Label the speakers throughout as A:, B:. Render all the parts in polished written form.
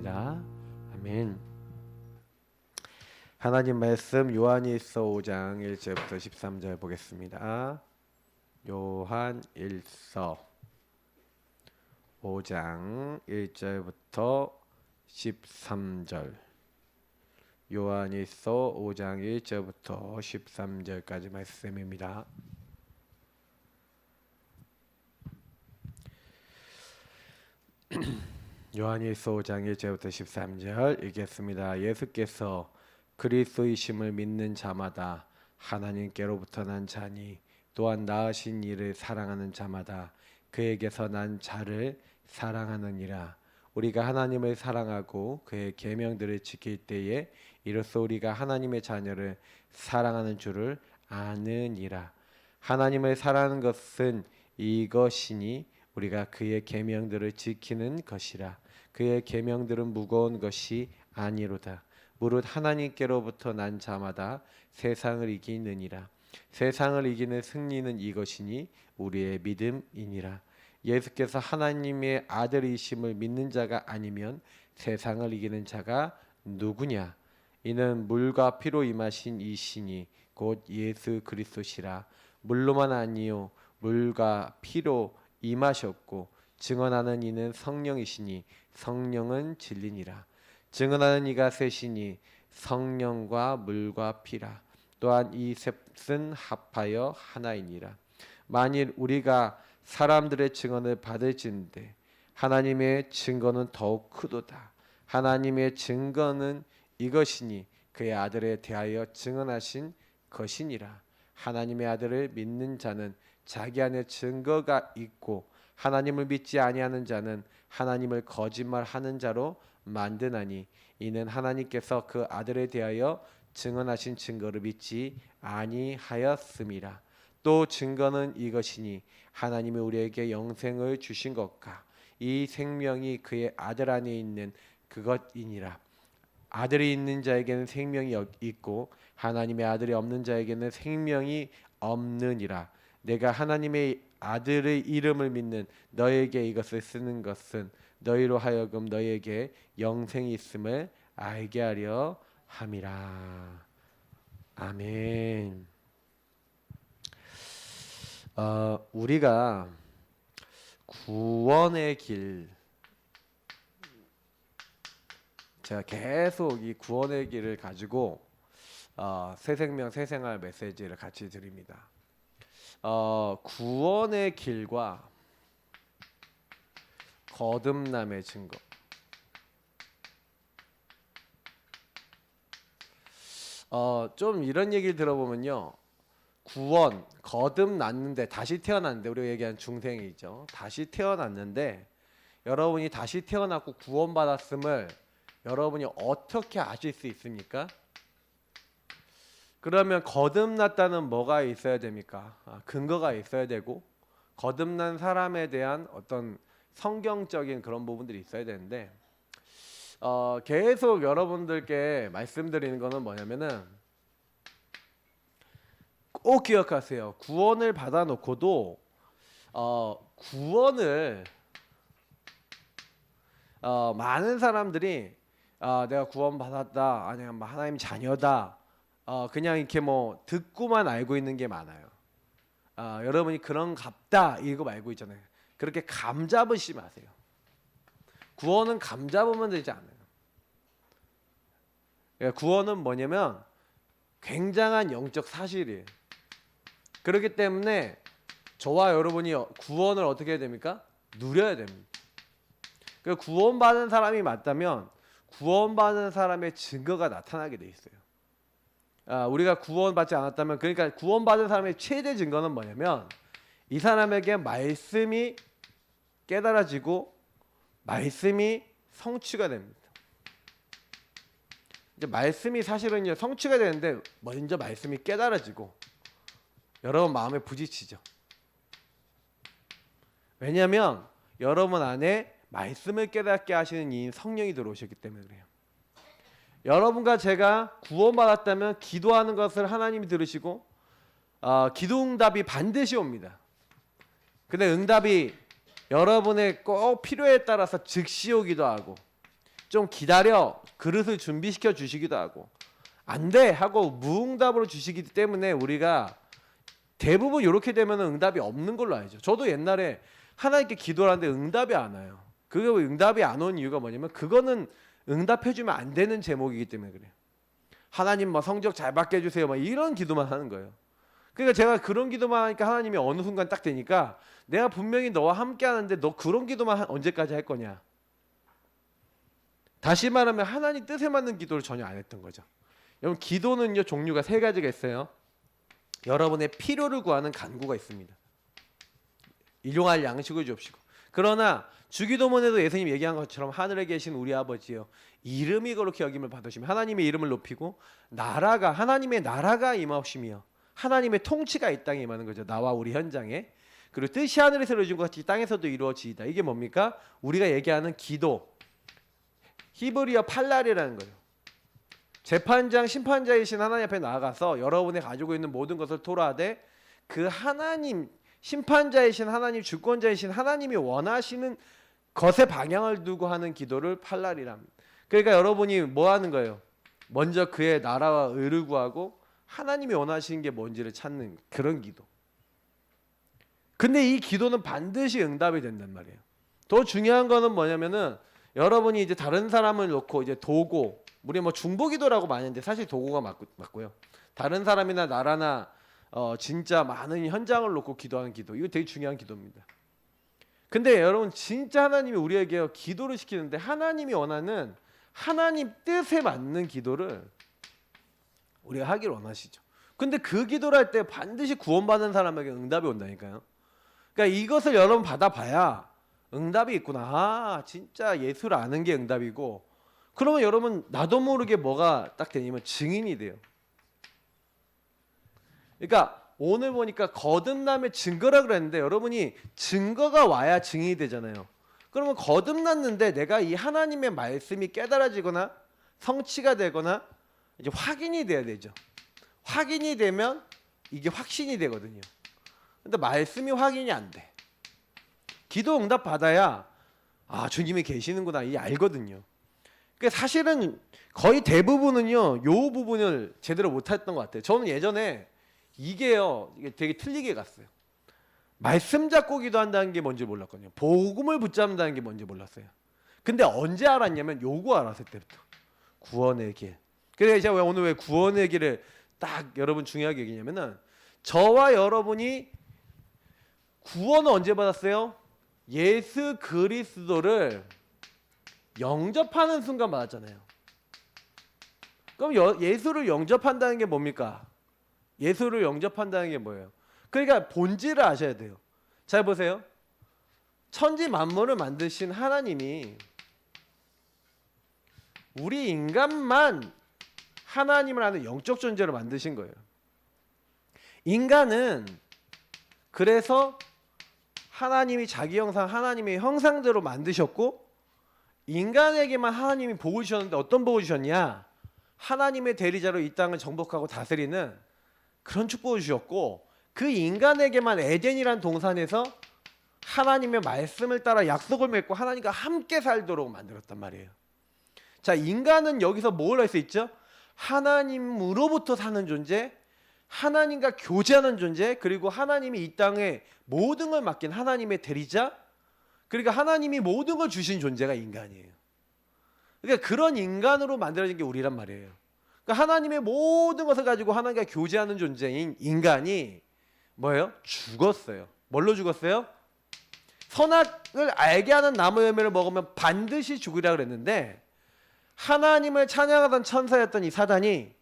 A: 기도하겠습니다. 아멘. 하나님 말씀 요한일서 5장 1절부터 13절 보겠습니다. 요한일서 5장 1절부터 13절. 요한일서 5장 1절부터 13절까지 말씀입니다. 요한일서 5장 1절부터 13절 읽겠습니다. 예수께서 그리스도이심을 믿는 자마다 하나님께로부터 난 자니 또한 낳으신 이를 사랑하는 자마다 그에게서 난 자를 사랑하느니라. 우리가 하나님을 사랑하고 그의 계명들을 지킬 때에 이로써 우리가 하나님의 자녀를 사랑하는 줄을 아느니라. 하나님을 사랑하는 것은 이것이니 우리가 그의 계명들을 지키는 것이라. 그의 계명들은 무거운 것이 아니로다. 무릇 하나님께로부터 난 자마다 세상을 이기느니라. 세상을 이기는 승리는 이것이니 우리의 믿음이니라. 예수께서 하나님의 아들이심을 믿는 자가 아니면 세상을 이기는 자가 누구냐? 이는 물과 피로 임하신 이시니 곧 예수 그리스도시라. 물로만 아니요 물과 피로 임하셨고 증언하는 이는 성령이시니 성령은 진리니라. 증언하는 이가 셋이니 성령과 물과 피라. 또한 이 셋은 합하여 하나이니라. 만일 우리가 사람들의 증언을 받을진대 하나님의 증거는 더욱 크도다. 하나님의 증거는 이것이니 그의 아들에 대하여 증언하신 것이니라. 하나님의 아들을 믿는 자는 자기 안에 증거가 있고 하나님을 믿지 아니하는 자는 하나님을 거짓말하는 자로 만드나니 이는 하나님께서 그 아들에 대하여 증언하신 증거를 믿지 아니하였음이라. 또 증거는 이것이니 하나님이 우리에게 영생을 주신 것과 이 생명이 그의 아들 안에 있는 그것이니라. 아들이 있는 자에게는 생명이 있고 하나님의 아들이 없는 자에게는 생명이 없느니라. 내가 하나님의 아들의 이름을 믿는 너에게 이것을 쓰는 것은 너희로 하여금 너희에게 영생이 있음을 알게 하려 함이라. 아멘. 우리가 구원의 길, 제가 계속 이 구원의 길을 가지고 새 생명 새 생활 메시지를 같이 드립니다. 구원의 길과 거듭남의 증거. 좀 이런 얘기를 들어보면요, 구원, 거듭났는데 다시 태어났는데 우리가 얘기하는 중생이죠. 다시 태어났는데 여러분이 다시 태어났고 구원받았음을 여러분이 어떻게 아실 수 있습니까? 그러면 거듭났다는 뭐가 있어야 됩니까? 근거가 있어야 되고 거듭난 사람에 대한 어떤 성경적인 그런 부분들이 있어야 되는데 계속 여러분들께 말씀드리는 거는 뭐냐면은 꼭 기억하세요. 구원을 받아놓고도 구원을 많은 사람들이 내가 구원받았다, 아니면 하나님 자녀다, 그냥 이렇게 뭐 듣고만 알고 있는 게 많아요. 여러분이 그런 갑다 이거 알고 있잖아요. 그렇게 감 잡으시 마세요. 구원은 감 잡으면 되지 않아요. 그러니까 구원은 뭐냐면 굉장한 영적 사실이에요. 그렇기 때문에 저와 여러분이 구원을 어떻게 해야 됩니까? 누려야 됩니다. 그러니까 구원받은 사람이 맞다면 구원받은 사람의 증거가 나타나게 돼 있어요. 우리가 구원받지 않았다면, 그러니까 구원받은 사람의 최대 증거는 뭐냐면 이 사람에게 말씀이 깨달아지고 말씀이 성취가 됩니다. 이제 말씀이 사실은 이제 성취가 되는데 먼저 말씀이 깨달아지고 여러분 마음에 부딪히죠. 왜냐하면 여러분 안에 말씀을 깨닫게 하시는 이인 성령이 들어오셨기 때문에 그래요. 여러분과 제가 구원받았다면 기도하는 것을 하나님이 들으시고 기도 응답이 반드시 옵니다. 근데 응답이 여러분의 꼭 필요에 따라서 즉시 오기도 하고 좀 기다려 그릇을 준비시켜 주시기도 하고 안 돼 하고 무응답으로 주시기 때문에 우리가 대부분 이렇게 되면 응답이 없는 걸로 알죠. 저도 옛날에 하나님께 기도를 하는데 응답이 안 와요. 그게 왜 응답이 안 온 이유가 뭐냐면 그거는 응답해주면 안 되는 제목이기 때문에 그래요. 하나님 뭐 성적 잘 받게 해주세요 막 이런 기도만 하는 거예요. 그러니까 제가 그런 기도만 하니까 하나님이 어느 순간 딱 되니까 내가 분명히 너와 함께 하는데 너 그런 기도만 언제까지 할 거냐. 다시 말하면 하나님 뜻에 맞는 기도를 전혀 안 했던 거죠. 여러분 기도는요 종류가 세 가지가 있어요. 여러분의 필요를 구하는 간구가 있습니다. 일용할 양식을 주옵시고. 그러나 주기도문에도 예수님 얘기한 것처럼 하늘에 계신 우리 아버지요 이름이 그렇게 여김을 받으시면 하나님의 이름을 높이고 나라가 하나님의 나라가 임하시며 하나님의 통치가 이 땅에 임하는 거죠. 나와 우리 현장에. 그리고 뜻이 하늘에서 이루어진 것 같이 땅에서도 이루어지이다. 이게 뭡니까? 우리가 얘기하는 기도. 히브리어 팔랄이라는 거예요. 재판장 심판자이신 하나님 앞에 나아가서 여러분이 가지고 있는 모든 것을 토로하되 그 하나님 심판자이신 하나님 주권자이신 하나님이 원하시는 것의 방향을 두고 하는 기도를 팔랄이랍니다. 그러니까 여러분이 뭐 하는 거예요? 먼저 그의 나라와 의를 구하고 하나님이 원하시는 게 뭔지를 찾는 그런 기도. 근데 이 기도는 반드시 응답이 된단 말이에요. 더 중요한 거는 뭐냐면은 여러분이 이제 다른 사람을 놓고 이제 도구, 우리 뭐 중보기도라고 많이 하는데 사실 도구가 맞고요. 다른 사람이나 나라나 진짜 많은 현장을 놓고 기도하는 기도, 이거 되게 중요한 기도입니다. 근데 여러분 진짜 하나님이 우리에게 기도를 시키는데 하나님이 원하는 하나님 뜻에 맞는 기도를 우리가 하기를 원하시죠. 근데 그 기도를 할 때 반드시 구원받는 사람에게 응답이 온다니까요. 그러니까 이것을 여러분 받아봐야 응답이 있구나. 아 진짜 예수를 아는 게 응답이고, 그러면 여러분 나도 모르게 뭐가 딱 되냐면 증인이 돼요. 그러니까 오늘 보니까 거듭남의 증거라 그랬는데 여러분이 증거가 와야 증인이 되잖아요. 그러면 거듭났는데 내가 이 하나님의 말씀이 깨달아지거나 성취가 되거나 이제 확인이 돼야 되죠. 확인이 되면 이게 확신이 되거든요. 근데 말씀이 확인이 안 돼. 기도 응답 받아야 아 주님이 계시는구나 이 알거든요. 그러니까 사실은 거의 대부분은요 요 부분을 제대로 못했던 것 같아요. 저는 예전에 이게 되게 틀리게 갔어요. 말씀 잡고 기도한다는 게 뭔지 몰랐거든요. 복음을 붙잡는다는 게 뭔지 몰랐어요. 근데 언제 알았냐면 요거 알았을 때부터. 구원의 길. 그래서 제가 오늘 왜 구원의 길을 딱 여러분 중요하게 얘기냐면은 저와 여러분이 구원을 언제 받았어요? 예수 그리스도를 영접하는 순간 받았잖아요. 그럼 예수를 영접한다는 게 뭡니까? 예수를 영접한다는 게 뭐예요? 그러니까 본질을 아셔야 돼요. 잘 보세요. 천지 만물을 만드신 하나님이 우리 인간만 하나님을 아는 영적 존재로 만드신 거예요. 인간은 그래서 하나님이 자기 형상, 하나님의 형상대로 만드셨고 인간에게만 하나님이 복을 주셨는데 어떤 복을 주셨냐? 하나님의 대리자로 이 땅을 정복하고 다스리는 그런 축복을 주셨고 그 인간에게만 에덴이란 동산에서 하나님의 말씀을 따라 약속을 맺고 하나님과 함께 살도록 만들었단 말이에요. 자, 인간은 여기서 뭘 할 수 있죠? 하나님으로부터 사는 존재, 하나님과 교제하는 존재, 그리고 하나님이 이 땅에 모든 걸 맡긴 하나님의 대리자, 그러니까 하나님이 모든 걸 주신 존재가 인간이에요. 그러니까 그런 인간으로 만들어진 게 우리란 말이에요. 그러니까 하나님의 모든 것을 가지고 하나님과 교제하는 존재인 인간이 뭐예요? 죽었어요. 뭘로 죽었어요? 선악을 알게 하는 나무 열매를 먹으면 반드시 죽으리라 그랬는데 하나님을 찬양하던 천사였던 이 사단이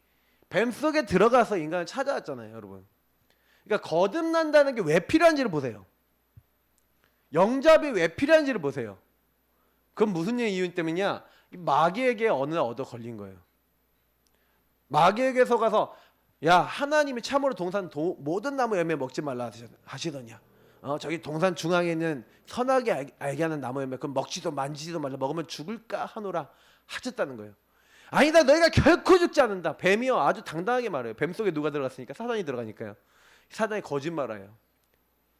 A: 뱀 속에 들어가서 인간을 찾아왔잖아요, 여러분. 그러니까 거듭난다는 게 왜 필요한지를 보세요. 영접이 왜 필요한지를 보세요. 그건 무슨 이유 때문이냐? 마귀에게 어느 날 얻어 걸린 거예요. 마귀에게 속아서 야 하나님이 참으로 동산 모든 나무 열매 먹지 말라 하시더냐. 저기 동산 중앙에 있는 선하게 알게 하는 나무 열매 그럼 먹지도 만지지도 말라 먹으면 죽을까 하노라 하셨다는 거예요. 아니다 너희가 결코 죽지 않는다. 뱀이요 아주 당당하게 말해요. 뱀 속에 누가 들어갔으니까 사단이 들어가니까요. 사단이 거짓말해요.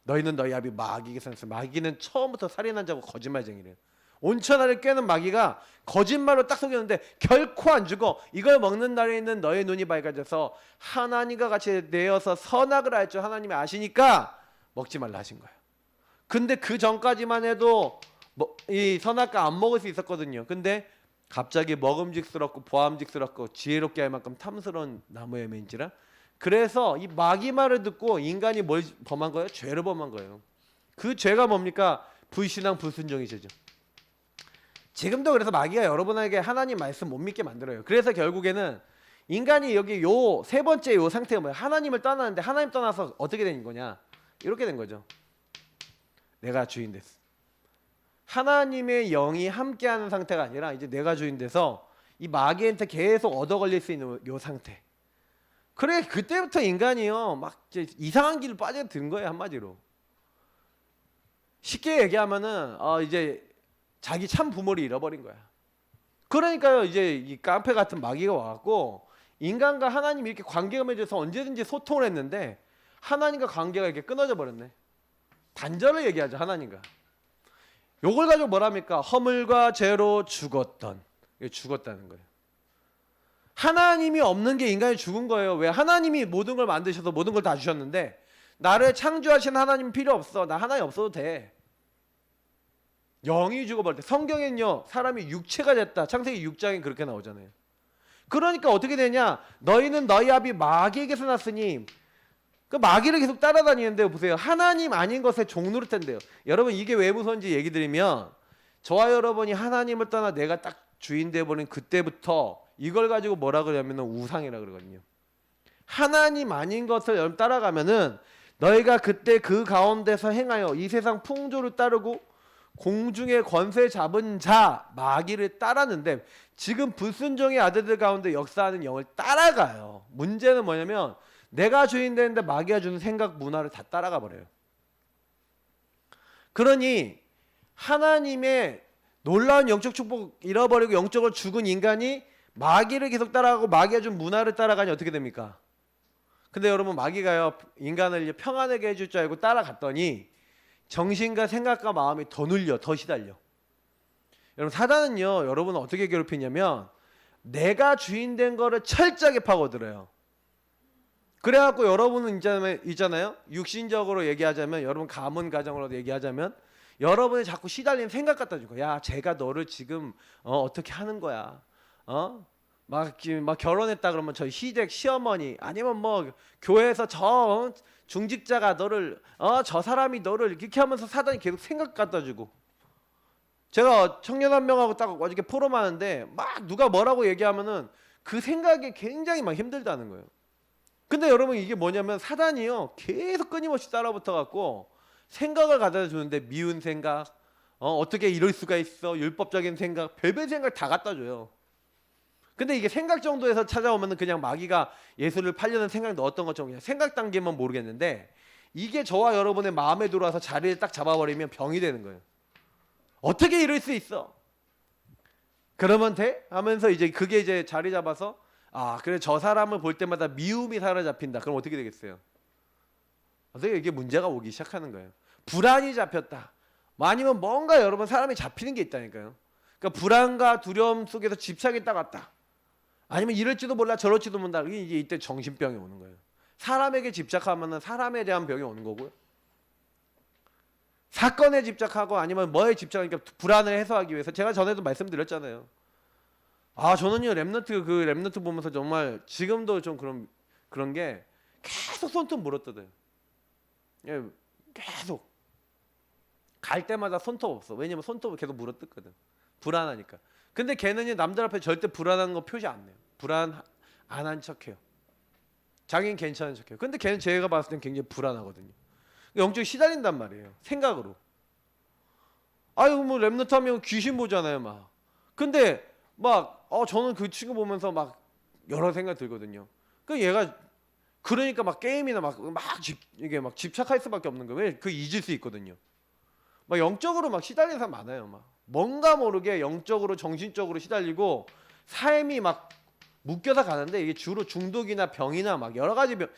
A: 너희는 너희 아비 마귀에게 산서 마귀는 처음부터 살인한 자고 거짓말쟁이래요. 온천하를 꿰는 마귀가 거짓말로 딱 속였는데 결코 안 죽어. 이걸 먹는 날에 있는 너의 눈이 밝아져서 하나님과 같이 되어서 선악을 알 줄 하나님이 아시니까 먹지 말라 하신 거예요. 근데 그 전까지만 해도 이 선악과 안 먹을 수 있었거든요. 근데 갑자기 먹음직스럽고 보암직스럽고 지혜롭게 할 만큼 탐스러운 나무의 맨지라. 그래서 이 마귀 말을 듣고 인간이 뭘 범한 거예요? 죄를 범한 거예요. 그 죄가 뭡니까? 불신앙 불순종이죠. 지금도 그래서 마귀가 여러분에게 하나님 말씀 못 믿게 만들어요. 그래서 결국에는 인간이 여기 요 세 번째 요 상태가 뭐예요? 하나님을 떠나는데 하나님 떠나서 어떻게 된 거냐? 이렇게 된 거죠. 내가 주인 됐어. 하나님의 영이 함께하는 상태가 아니라 이제 내가 주인 돼서 이 마귀한테 계속 얻어 걸릴 수 있는 요 상태. 그래 그때부터 인간이요 막 이상한 길을 빠져든 거예요. 한마디로 쉽게 얘기하면은 이제 자기 참 부모를 잃어버린 거야. 그러니까요 이제 이 깡패 같은 마귀가 와갖고 인간과 하나님이 이렇게 관계가 맺어서 언제든지 소통을 했는데 하나님과 관계가 이렇게 끊어져 버렸네. 단절을 얘기하죠. 하나님과. 요걸 가지고 뭐랍니까? 허물과 죄로 죽었던. 죽었다는 거예요. 하나님이 없는 게 인간이 죽은 거예요. 왜? 하나님이 모든 걸 만드셔서 모든 걸 다 주셨는데 나를 창조하신 하나님 필요 없어. 나 하나님 없어도 돼. 영이 죽어버릴 때 성경에는요 사람이 육체가 됐다. 창세기 6장에 그렇게 나오잖아요. 그러니까 어떻게 되냐? 너희는 너희 아비 마귀에게서 났으니 그 마귀를 계속 따라다니는데 보세요. 하나님 아닌 것에 종노릇한대요. 여러분 이게 왜 무서운지 얘기 드리면 저와 여러분이 하나님을 떠나 내가 딱 주인 돼버린 그때부터 이걸 가지고 뭐라 그러냐면 우상이라 그러거든요. 하나님 아닌 것을 여러분 따라가면은 너희가 그때 그 가운데서 행하여 이 세상 풍조를 따르고 공중의 권세 잡은 자 마귀를 따랐는데 지금 불순종의 아들들 가운데 역사하는 영을 따라가요. 문제는 뭐냐면 내가 주인 되는데 마귀가 주는 생각 문화를 다 따라가 버려요. 그러니 하나님의 놀라운 영적 축복 잃어버리고 영적으로 죽은 인간이 마귀를 계속 따라가고 마귀가 준 문화를 따라가니 어떻게 됩니까? 근데 여러분 마귀가요 인간을 평안하게 해줄 줄 알고 따라갔더니 정신과 생각과 마음이 더 눌려 더 시달려. 여러분 사단은요 여러분을 어떻게 괴롭히냐면 내가 주인 된 거를 철저하게 파고들어요. 그래갖고 여러분은 있잖아요 육신적으로 얘기하자면 여러분 가문 가정으로 얘기하자면 여러분이 자꾸 시달리는 생각 갖다 주고 야 제가 너를 지금 어떻게 하는 거야 막 결혼했다 그러면 저 시댁 시어머니 아니면 뭐 교회에서 저 중직자가 너를 저 사람이 너를 이렇게 하면서 사단이 계속 생각 갖다 주고 제가 청년 한 명하고 딱 어저께 포럼하는데 막 누가 뭐라고 얘기하면은 그 생각이 굉장히 막 힘들다는 거예요. 근데 여러분 이게 뭐냐면 사단이요 계속 끊임없이 따라붙어 갖고 생각을 갖다 주는데 미운 생각 어떻게 이럴 수가 있어 율법적인 생각 별별 생각 다 갖다 줘요. 근데 이게 생각 정도에서 찾아오면은 그냥 마귀가 예수를 팔려는 생각 넣었던 것처럼 그냥 생각 단계만 모르겠는데 이게 저와 여러분의 마음에 들어와서 자리를 딱 잡아버리면 병이 되는 거예요. 어떻게 이럴 수 있어? 그러면 돼? 하면서 이제 그게 이제 자리 잡아서 그래 저 사람을 볼 때마다 미움이 사로잡힌다. 그럼 어떻게 되겠어요? 어떻게 이게 문제가 오기 시작하는 거예요. 불안이 잡혔다. 아니면 뭔가 여러분 사람이 잡히는 게 있다니까요. 그러니까 불안과 두려움 속에서 집착이 딱 왔다. 아니면 이럴지도 몰라 저럴지도 몰라. 이게 이때 정신병이 오는 거예요. 사람에게 집착하면은 사람에 대한 병이 오는 거고요. 사건에 집착하고 아니면 뭐에 집착하니까 불안을 해소하기 위해서 제가 전에도 말씀드렸잖아요. 저는요 렘넌트 보면서 정말 지금도 좀 그런 게 계속 손톱 물어뜯어요. 예, 계속 갈 때마다 손톱 없어. 왜냐면 손톱을 계속 물어뜯거든. 불안하니까. 근데 걔는 남들 앞에 절대 불안한 거 표시 안 내요. 불안 안 한 척해요. 자기는 괜찮은 척해요. 근데 걔는 제가 봤을 땐 굉장히 불안하거든요. 영적이 시달린단 말이에요. 생각으로. 뭐 렘넌트 하면 귀신 보잖아요, 막. 근데 막 저는 그 친구 보면서 막 여러 생각 들거든요. 얘가 그러니까 막 게임이나 이게 막 집착할 수밖에 없는 거예요. 왜? 잊을 수 있거든요. 막 영적으로 막 시달리는 사람 많아요. 막 뭔가 모르게 영적으로 정신적으로 시달리고 삶이 막 묶여서 가는데 이게 주로 중독이나 병이나 막 여러 가지 병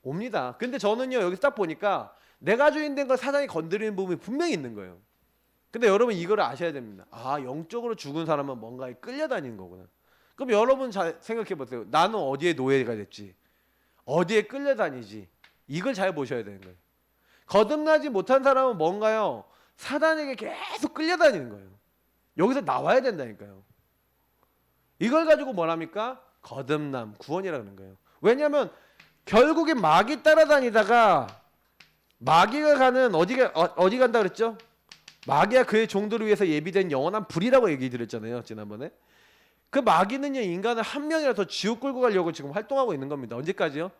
A: 옵니다. 근데 저는요 여기서 딱 보니까 내가 주인 된 걸 사단이 건드리는 부분이 분명히 있는 거예요. 근데 여러분 이거를 아셔야 됩니다. 아, 영적으로 죽은 사람은 뭔가에 끌려다니는 거구나. 그럼 여러분 잘 생각해 보세요. 나는 어디에 노예가 됐지? 어디에 끌려다니지? 이걸 잘 보셔야 되는 거예요. 거듭나지 못한 사람은 뭔가요? 사단에게 계속 끌려다니는 거예요. 여기서 나와야 된다니까요. 이걸 가지고 뭐랍니까? 거듭남, 구원이라는 거예요. 왜냐하면 결국에 마귀 따라다니다가 마귀가 가는 어디 간다 그랬죠? 마귀와 그의 종들을 위해서 예비된 영원한 불이라고 얘기 드렸잖아요, 지난번에. 그 마귀는요, 인간을 한 명이라도 지옥 끌고 가려고 지금 활동하고 있는 겁니다. 언제까지요?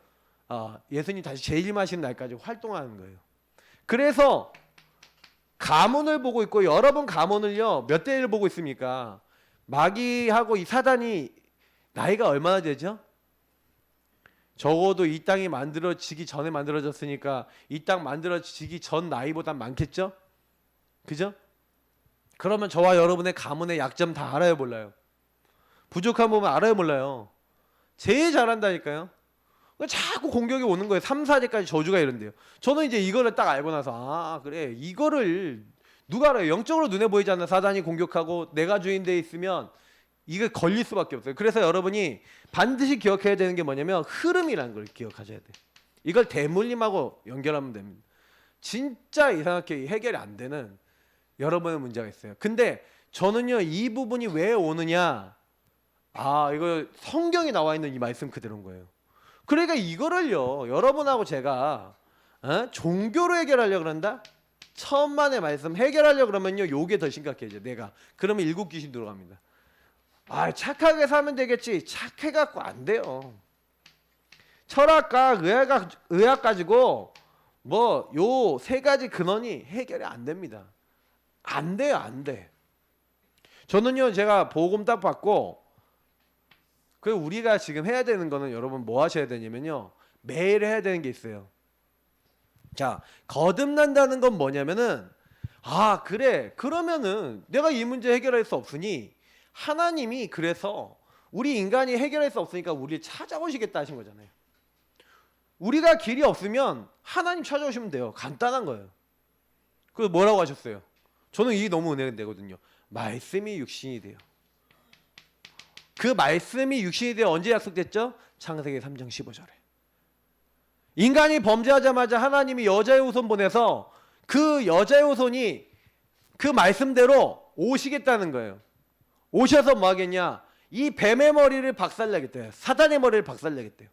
A: 예수님 다시 재림하시는 날까지 활동하는 거예요. 그래서 가문을 보고 있고, 여러분 가문을요 몇 대를 보고 있습니까? 마귀하고 이 사단이 나이가 얼마나 되죠? 적어도 이 땅이 만들어지기 전에 만들어졌으니까 이 땅 만들어지기 전 나이보다 많겠죠? 그죠? 그러면 저와 여러분의 가문의 약점 다 알아요, 몰라요? 부족한 부분 알아요, 몰라요? 제일 잘한다니까요. 자꾸 공격이 오는 거예요. 3, 4대까지 저주가 이런데요. 저는 이제 이거를 딱 알고 나서 그래, 이거를 누가 알아요? 영적으로 눈에 보이지 않는 사단이 공격하고 내가 주인되어 있으면 이게 걸릴 수밖에 없어요. 그래서 여러분이 반드시 기억해야 되는 게 뭐냐면 흐름이라는 걸 기억하셔야 돼요. 이걸 대물림하고 연결하면 됩니다. 진짜 이상하게 해결이 안 되는 여러분의 문제가 있어요. 근데 저는요, 이 부분이 왜 오느냐, 이거 성경에 나와 있는 이 말씀 그대로인 거예요. 그러니까 이거를요, 여러분하고 제가 종교로 해결하려고 그런다? 천만의 말씀 해결하려고 그러면요, 요게 더 심각해져. 내가 그러면 일곱 귀신 들어갑니다. 착하게 살면 되겠지. 착해갖고 안 돼요. 철학과 의학 가지고 뭐 요 세 가지 근원이 해결이 안 됩니다. 안 돼요, 안 돼. 저는요, 제가 보금 딱 받고, 그 우리가 지금 해야 되는 거는 여러분 뭐 하셔야 되냐면요, 매일 해야 되는 게 있어요. 자, 거듭난다는 건 뭐냐면은, 그래, 그러면은 내가 이 문제 해결할 수 없으니 하나님이 그래서 우리 인간이 해결할 수 없으니까 우리를 찾아오시겠다 하신 거잖아요. 우리가 길이 없으면 하나님 찾아오시면 돼요. 간단한 거예요. 그 뭐라고 하셨어요? 저는 이게 너무 은혜가 되거든요. 말씀이 육신이 돼요. 그 말씀이 육신이 되어 언제 약속됐죠? 창세기 3장 15절에. 인간이 범죄하자마자 하나님이 여자의 후손 보내서 그 여자의 후손이 그 말씀대로 오시겠다는 거예요. 오셔서 뭐 하겠냐? 이 뱀의 머리를 박살내겠대요. 사단의 머리를 박살내겠대요.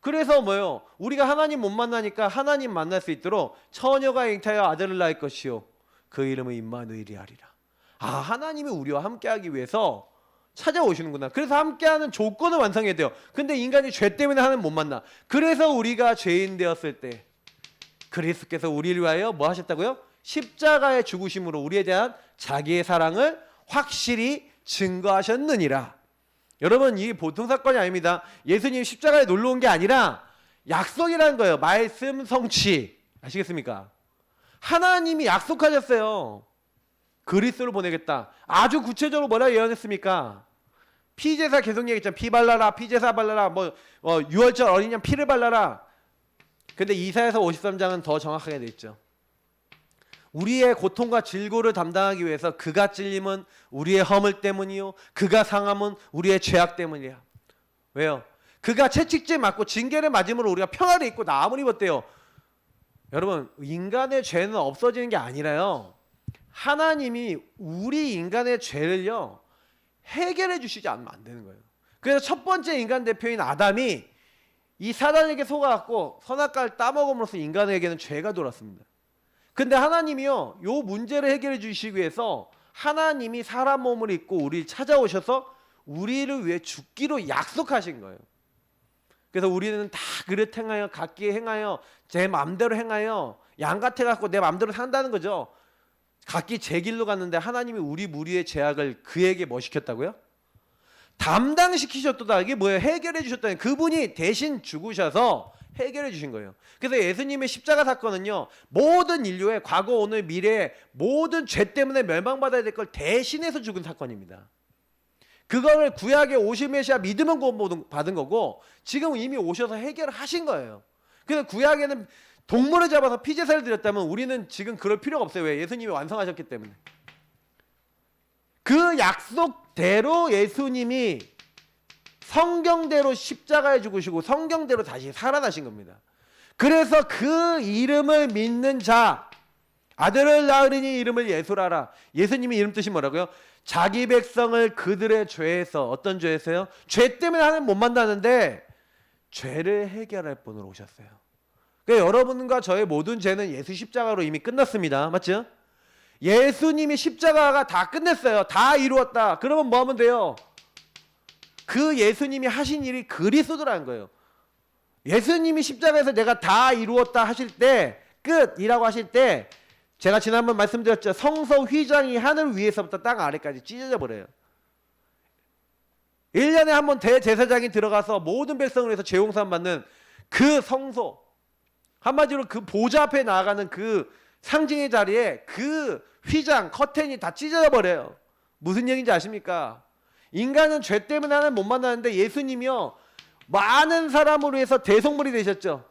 A: 그래서 뭐요? 우리가 하나님 못 만나니까 하나님 만날 수 있도록 처녀가 잉타하여 아들을 낳을 것이요, 그 이름은 임마누엘이 하리라. 하나님이 우리와 함께하기 위해서 찾아오시는구나. 그래서 함께하는 조건을 완성해야 돼요. 근데 인간이 죄 때문에 하나님 못 만나. 그래서 우리가 죄인 되었을 때 그리스도께서 우리를 위하여 뭐 하셨다고요? 십자가의 죽으심으로 우리에 대한 자기의 사랑을 확실히 증거하셨느니라. 여러분, 이게 보통 사건이 아닙니다. 예수님 십자가에 놀러 온 게 아니라 약속이라는 거예요. 말씀 성취. 아시겠습니까? 하나님이 약속하셨어요. 그리스도를 보내겠다. 아주 구체적으로 뭐라 예언했습니까? 피제사 계속 얘기했잖아요. 피 발라라, 피제사 발라라, 유월절 어린 양 피를 발라라. 근데 이사야서 53장은 더 정확하게 돼 있죠. 우리의 고통과 질고를 담당하기 위해서 그가 찔림은 우리의 허물 때문이요, 그가 상함은 우리의 죄악 때문이야. 왜요? 그가 채찍질 맞고 징계를 맞음으로 우리가 평화를 입고 나음을 입었대요. 여러분, 인간의 죄는 없어지는 게 아니라요, 하나님이 우리 인간의 죄를요 해결해 주시지 않으면 안 되는 거예요. 그래서 첫 번째 인간 대표인 아담이 이 사단에게 속아갖고 선악과를 따먹음으로써 인간에게는 죄가 돌았습니다. 근데 하나님이요, 요 문제를 해결해 주시기 위해서 하나님이 사람 몸을 입고 우리를 찾아오셔서 우리를 위해 죽기로 약속하신 거예요. 그래서 우리는 다 그릇 행하여 각기 행하여 제 마음대로 행하여 양 같아갖고 내 마음대로 산다는 거죠. 각기 제 길로 갔는데 하나님이 우리 무리의 죄악을 그에게 뭐 시켰다고요? 담당시키셨다. 이게 뭐예요? 해결해 주셨다는, 그분이 대신 죽으셔서 해결해 주신 거예요. 그래서 예수님의 십자가 사건은요, 모든 인류의 과거, 오늘, 미래 모든 죄 때문에 멸망받아야 될 걸 대신해서 죽은 사건입니다. 그거를 구약에 오실 메시아 믿으면 구원 받은 거고, 지금 이미 오셔서 해결하신 거예요. 그래서 구약에는 동물을 잡아서 피제사를 드렸다면 우리는 지금 그럴 필요가 없어요. 왜? 예수님이 완성하셨기 때문에. 그 약속대로 예수님이 성경대로 십자가에 죽으시고 성경대로 다시 살아나신 겁니다. 그래서 그 이름을 믿는 자, 아들을 낳으리니 이름을 예수라라. 예수님이 이름 뜻이 뭐라고요? 자기 백성을 그들의 죄에서, 어떤 죄에서요? 죄 때문에 하나님 못 만나는데 죄를 해결할 분으로 오셨어요. 그러니까 여러분과 저의 모든 죄는 예수 십자가로 이미 끝났습니다. 맞죠? 예수님이 십자가가 다 끝냈어요. 다 이루었다. 그러면 뭐 하면 돼요? 그 예수님이 하신 일이 그리스도라는 거예요. 예수님이 십자가에서 내가 다 이루었다 하실 때, 끝이라고 하실 때, 제가 지난번 말씀드렸죠. 성소 휘장이 하늘 위에서부터 땅 아래까지 찢어져 버려요. 1년에 한 번 대제사장이 들어가서 모든 백성을 위해서 죄용산 받는 그 성소, 한마디로 그 보좌 앞에 나아가는 그 상징의 자리에 그 휘장, 커튼이 다 찢어져 버려요. 무슨 얘기인지 아십니까? 인간은 죄 때문에 하나님 못 만나는데 예수님이요, 많은 사람으로 해서 대속물이 되셨죠.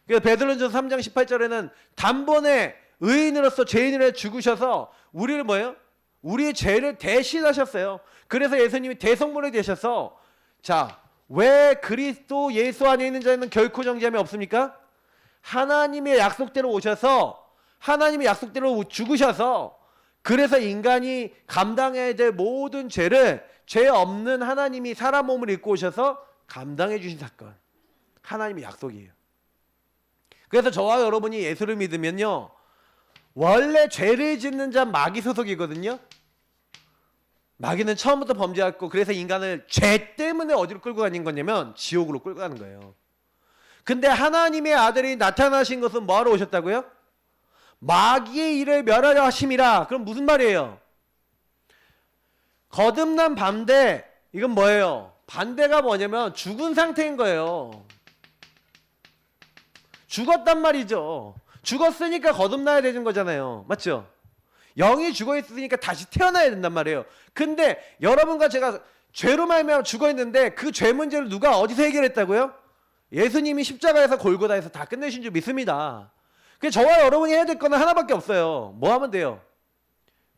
A: 그래서 베드로전서 3장 18절에는 단번에 의인으로서 죄인으로 죽으셔서 우리를 뭐예요? 우리의 죄를 대신하셨어요. 그래서 예수님이 대속물이 되셔서, 자, 왜 그리스도 예수 안에 있는 자에는 결코 정죄함이 없습니까? 하나님의 약속대로 오셔서, 하나님의 약속대로 죽으셔서, 그래서 인간이 감당해야 될 모든 죄를 죄 없는 하나님이 사람 몸을 입고 오셔서 감당해 주신 사건, 하나님의 약속이에요. 그래서 저와 여러분이 예수를 믿으면요, 원래 죄를 짓는 자 마귀 소속이거든요. 마귀는 처음부터 범죄했고, 그래서 인간을 죄 때문에 어디로 끌고 가는 거냐면 지옥으로 끌고 가는 거예요. 근데 하나님의 아들이 나타나신 것은 뭐하러 오셨다고요? 마귀의 일을 멸하려 하심이라. 그럼 무슨 말이에요? 거듭난 반대, 이건 뭐예요? 반대가 뭐냐면 죽은 상태인 거예요. 죽었단 말이죠. 죽었으니까 거듭나야 되는 거잖아요. 맞죠? 영이 죽어있으니까 다시 태어나야 된단 말이에요. 근데 여러분과 제가 죄로 말미암아 죽어있는데 그 죄 문제를 누가 어디서 해결했다고요? 예수님이 십자가에서 골고다에서 다 끝내신 줄 믿습니다. 그래서 저와 여러분이 해야 될 거는 하나밖에 없어요. 뭐 하면 돼요?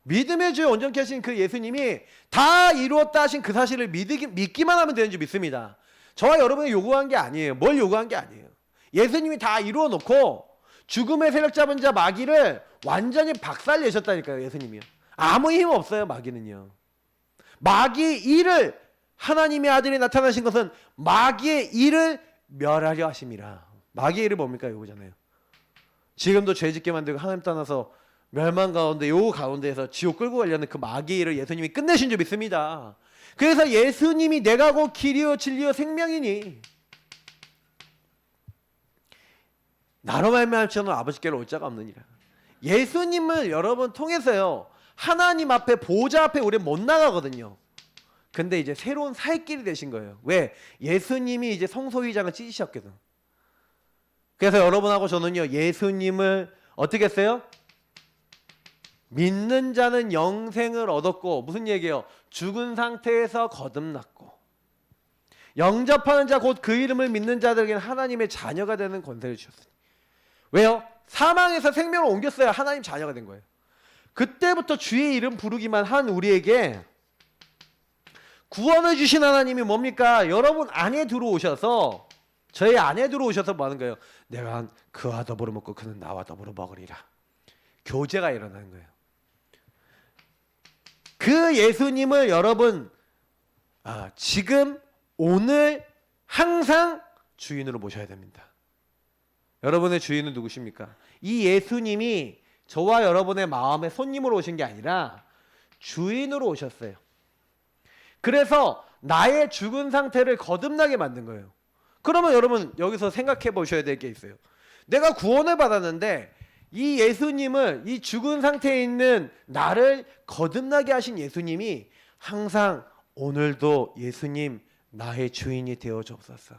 A: 믿음의 주에 온전케 하신 그 예수님이 다 이루었다 하신 그 사실을 믿기만 하면 되는 줄 믿습니다. 저와 여러분이 요구한 게 아니에요. 뭘 요구한 게 아니에요. 예수님이 다 이루어 놓고 죽음의 세력 잡은 자 마귀를 완전히 박살 내셨다니까요. 예수님이요. 아무 힘 없어요. 마귀는요. 마귀의 일을, 하나님의 아들이 나타나신 것은 마귀의 일을 멸하려 하심이라. 마귀의 일이 뭡니까? 이거잖아요. 지금도 죄 짓게 만들고 하나님 떠나서 멸망 가운데, 요 가운데에서 지옥 끌고 가려는 그 마귀의 일을 예수님이 끝내신 줄 믿습니다. 그래서 예수님이 내가 곧 길이요 진리요 생명이니 나로 말미암지는 아버지께로 올 자가 없느니라. 예수님을 여러분 통해서요, 하나님 앞에, 보좌 앞에 우리 못 나가거든요. 근데 이제 새로운 살 길이 되신 거예요. 왜? 예수님이 이제 성소휘장을 찢으셨거든. 그래서 여러분하고 저는요, 예수님을 어떻게 했어요? 믿는 자는 영생을 얻었고, 무슨 얘기예요? 죽은 상태에서 거듭났고, 영접하는 자 곧 그 이름을 믿는 자들에게는 하나님의 자녀가 되는 권세를 주셨어요. 왜요? 사망에서 생명을 옮겼어야 하나님 자녀가 된 거예요. 그때부터 주의 이름 부르기만 한 우리에게 구원을 주신 하나님이 뭡니까? 여러분 안에 들어오셔서, 저희 안에 들어오셔서 뭐 하는 거예요? 내가 그와 더불어 먹고 그는 나와 더불어 먹으리라. 교제가 일어나는 거예요. 그 예수님을 여러분 지금 오늘 항상 주인으로 모셔야 됩니다. 여러분의 주인은 누구십니까? 이 예수님이 저와 여러분의 마음에 손님으로 오신 게 아니라 주인으로 오셨어요. 그래서 나의 죽은 상태를 거듭나게 만든 거예요. 그러면 여러분 여기서 생각해 보셔야 될 게 있어요. 내가 구원을 받았는데 이 예수님을, 이 죽은 상태에 있는 나를 거듭나게 하신 예수님이 항상 오늘도 예수님 나의 주인이 되어 주옵소서,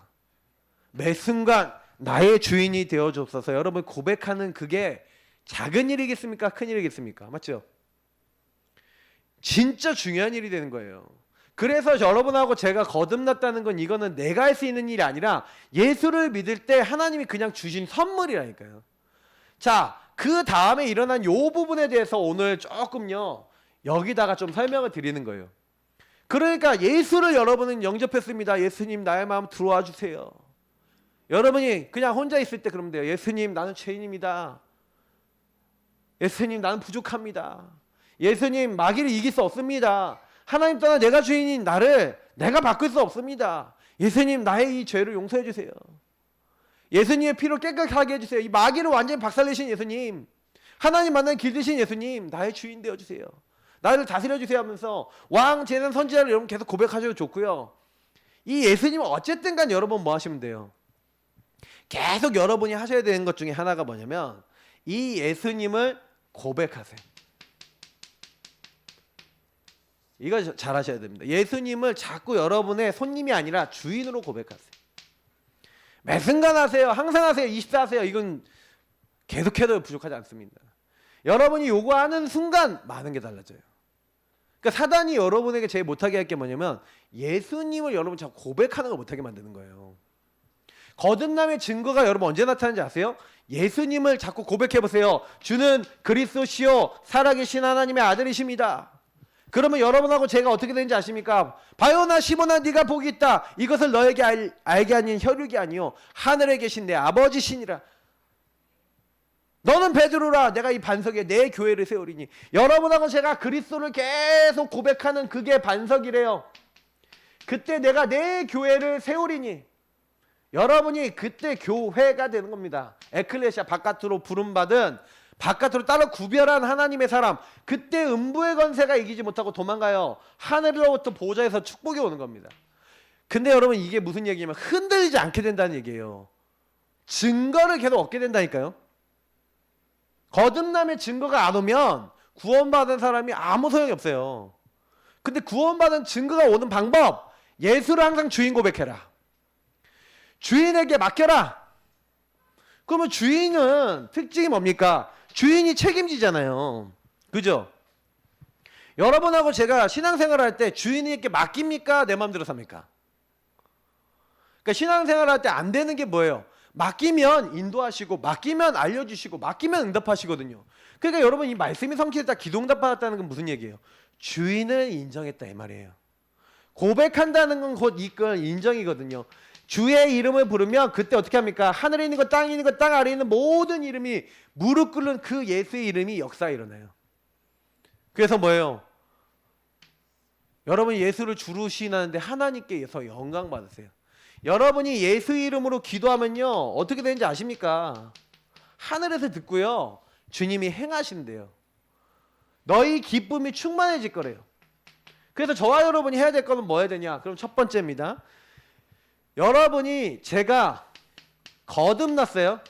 A: 매 순간 나의 주인이 되어 주옵소서. 여러분 고백하는 그게 작은 일이겠습니까? 큰 일이겠습니까? 맞죠? 진짜 중요한 일이 되는 거예요. 그래서 여러분하고 제가 거듭났다는 건 이거는 내가 할 수 있는 일이 아니라 예수를 믿을 때 하나님이 그냥 주신 선물이라니까요. 자, 그 다음에 일어난 요 부분에 대해서 오늘 조금요 여기다가 좀 설명을 드리는 거예요. 그러니까 예수를 여러분은 영접했습니다. 예수님 나의 마음 들어와 주세요. 여러분이 그냥 혼자 있을 때 그러면 돼요. 예수님 나는 죄인입니다. 예수님 나는 부족합니다. 예수님 마귀를 이길 수 없습니다. 하나님 떠나 내가 죄인인 나를 내가 바꿀 수 없습니다. 예수님 나의 이 죄를 용서해 주세요. 예수님의 피로 깨끗하게 해주세요. 이 마귀를 완전히 박살내신 예수님, 하나님 만나는 길 되신 예수님, 나의 주인 되어주세요. 나를 다스려 주세요 하면서 왕, 제는 선지자를 여러분 계속 고백하셔도 좋고요. 이 예수님은 어쨌든 간 여러분 뭐 하시면 돼요? 계속 여러분이 하셔야 되는 것 중에 하나가 뭐냐면 이 예수님을 고백하세요. 이거 잘 하셔야 됩니다. 예수님을 자꾸 여러분의 손님이 아니라 주인으로 고백하세요. 매 순간 하세요. 항상 하세요. 24 하세요. 이건 계속해도 부족하지 않습니다. 여러분이 요구하는 순간 많은 게 달라져요. 그러니까 사단이 여러분에게 제일 못하게 할 게 뭐냐면 예수님을 여러분 자꾸 고백하는 걸 못하게 만드는 거예요. 거듭남의 증거가 여러분 언제 나타나는지 아세요? 예수님을 자꾸 고백해보세요. 주는 그리스도시요 살아계신 하나님의 아들이십니다. 그러면 여러분하고 제가 어떻게 되는지 아십니까? 바요나 시몬아 네가 복이 있다. 이것을 너에게 알게 아닌 혈육이 아니요 하늘에 계신 내 아버지시니라. 너는 베드로라. 내가 이 반석에 내 교회를 세우리니. 여러분하고 제가 그리스도를 계속 고백하는 그게 반석이래요. 그때 내가 내 교회를 세우리니. 여러분이 그때 교회가 되는 겁니다. 에클레시아, 바깥으로 부름받은, 바깥으로 따로 구별한 하나님의 사람. 그때 음부의 권세가 이기지 못하고 도망가요. 하늘로부터 보좌에서 축복이 오는 겁니다. 근데 여러분 이게 무슨 얘기냐면 흔들리지 않게 된다는 얘기예요. 증거를 계속 얻게 된다니까요. 거듭남의 증거가 안 오면 구원받은 사람이 아무 소용이 없어요. 근데 구원받은 증거가 오는 방법, 예수를 항상 주인 고백해라. 주인에게 맡겨라. 그러면 주인은 특징이 뭡니까? 주인이 책임지잖아요. 그죠? 여러분하고 제가 신앙생활 할 때 주인에게 맡깁니까? 내 마음대로 삽니까? 그러니까 신앙생활 할 때 안 되는 게 뭐예요? 맡기면 인도하시고 맡기면 알려주시고 맡기면 응답하시거든요. 그러니까 여러분 이 말씀이 성취됐다, 기도응답 받았다는 건 무슨 얘기예요? 주인을 인정했다 이 말이에요. 고백한다는 건 곧 이건 인정이거든요. 주의 이름을 부르면 그때 어떻게 합니까? 하늘에 있는 것, 땅에 있는 것, 땅 아래에 있는 모든 이름이 무릎 꿇는 그 예수의 이름이 역사에 일어나요. 그래서 뭐예요? 여러분이 예수를 주로 시인하는데 하나님께서 영광 받으세요. 여러분이 예수 이름으로 기도하면요 어떻게 되는지 아십니까? 하늘에서 듣고요 주님이 행하신대요. 너희 기쁨이 충만해질 거래요. 그래서 저와 여러분이 해야 될 거는 뭐 해야 되냐? 그럼 첫 번째입니다. 여러분이 제가 거듭났어요.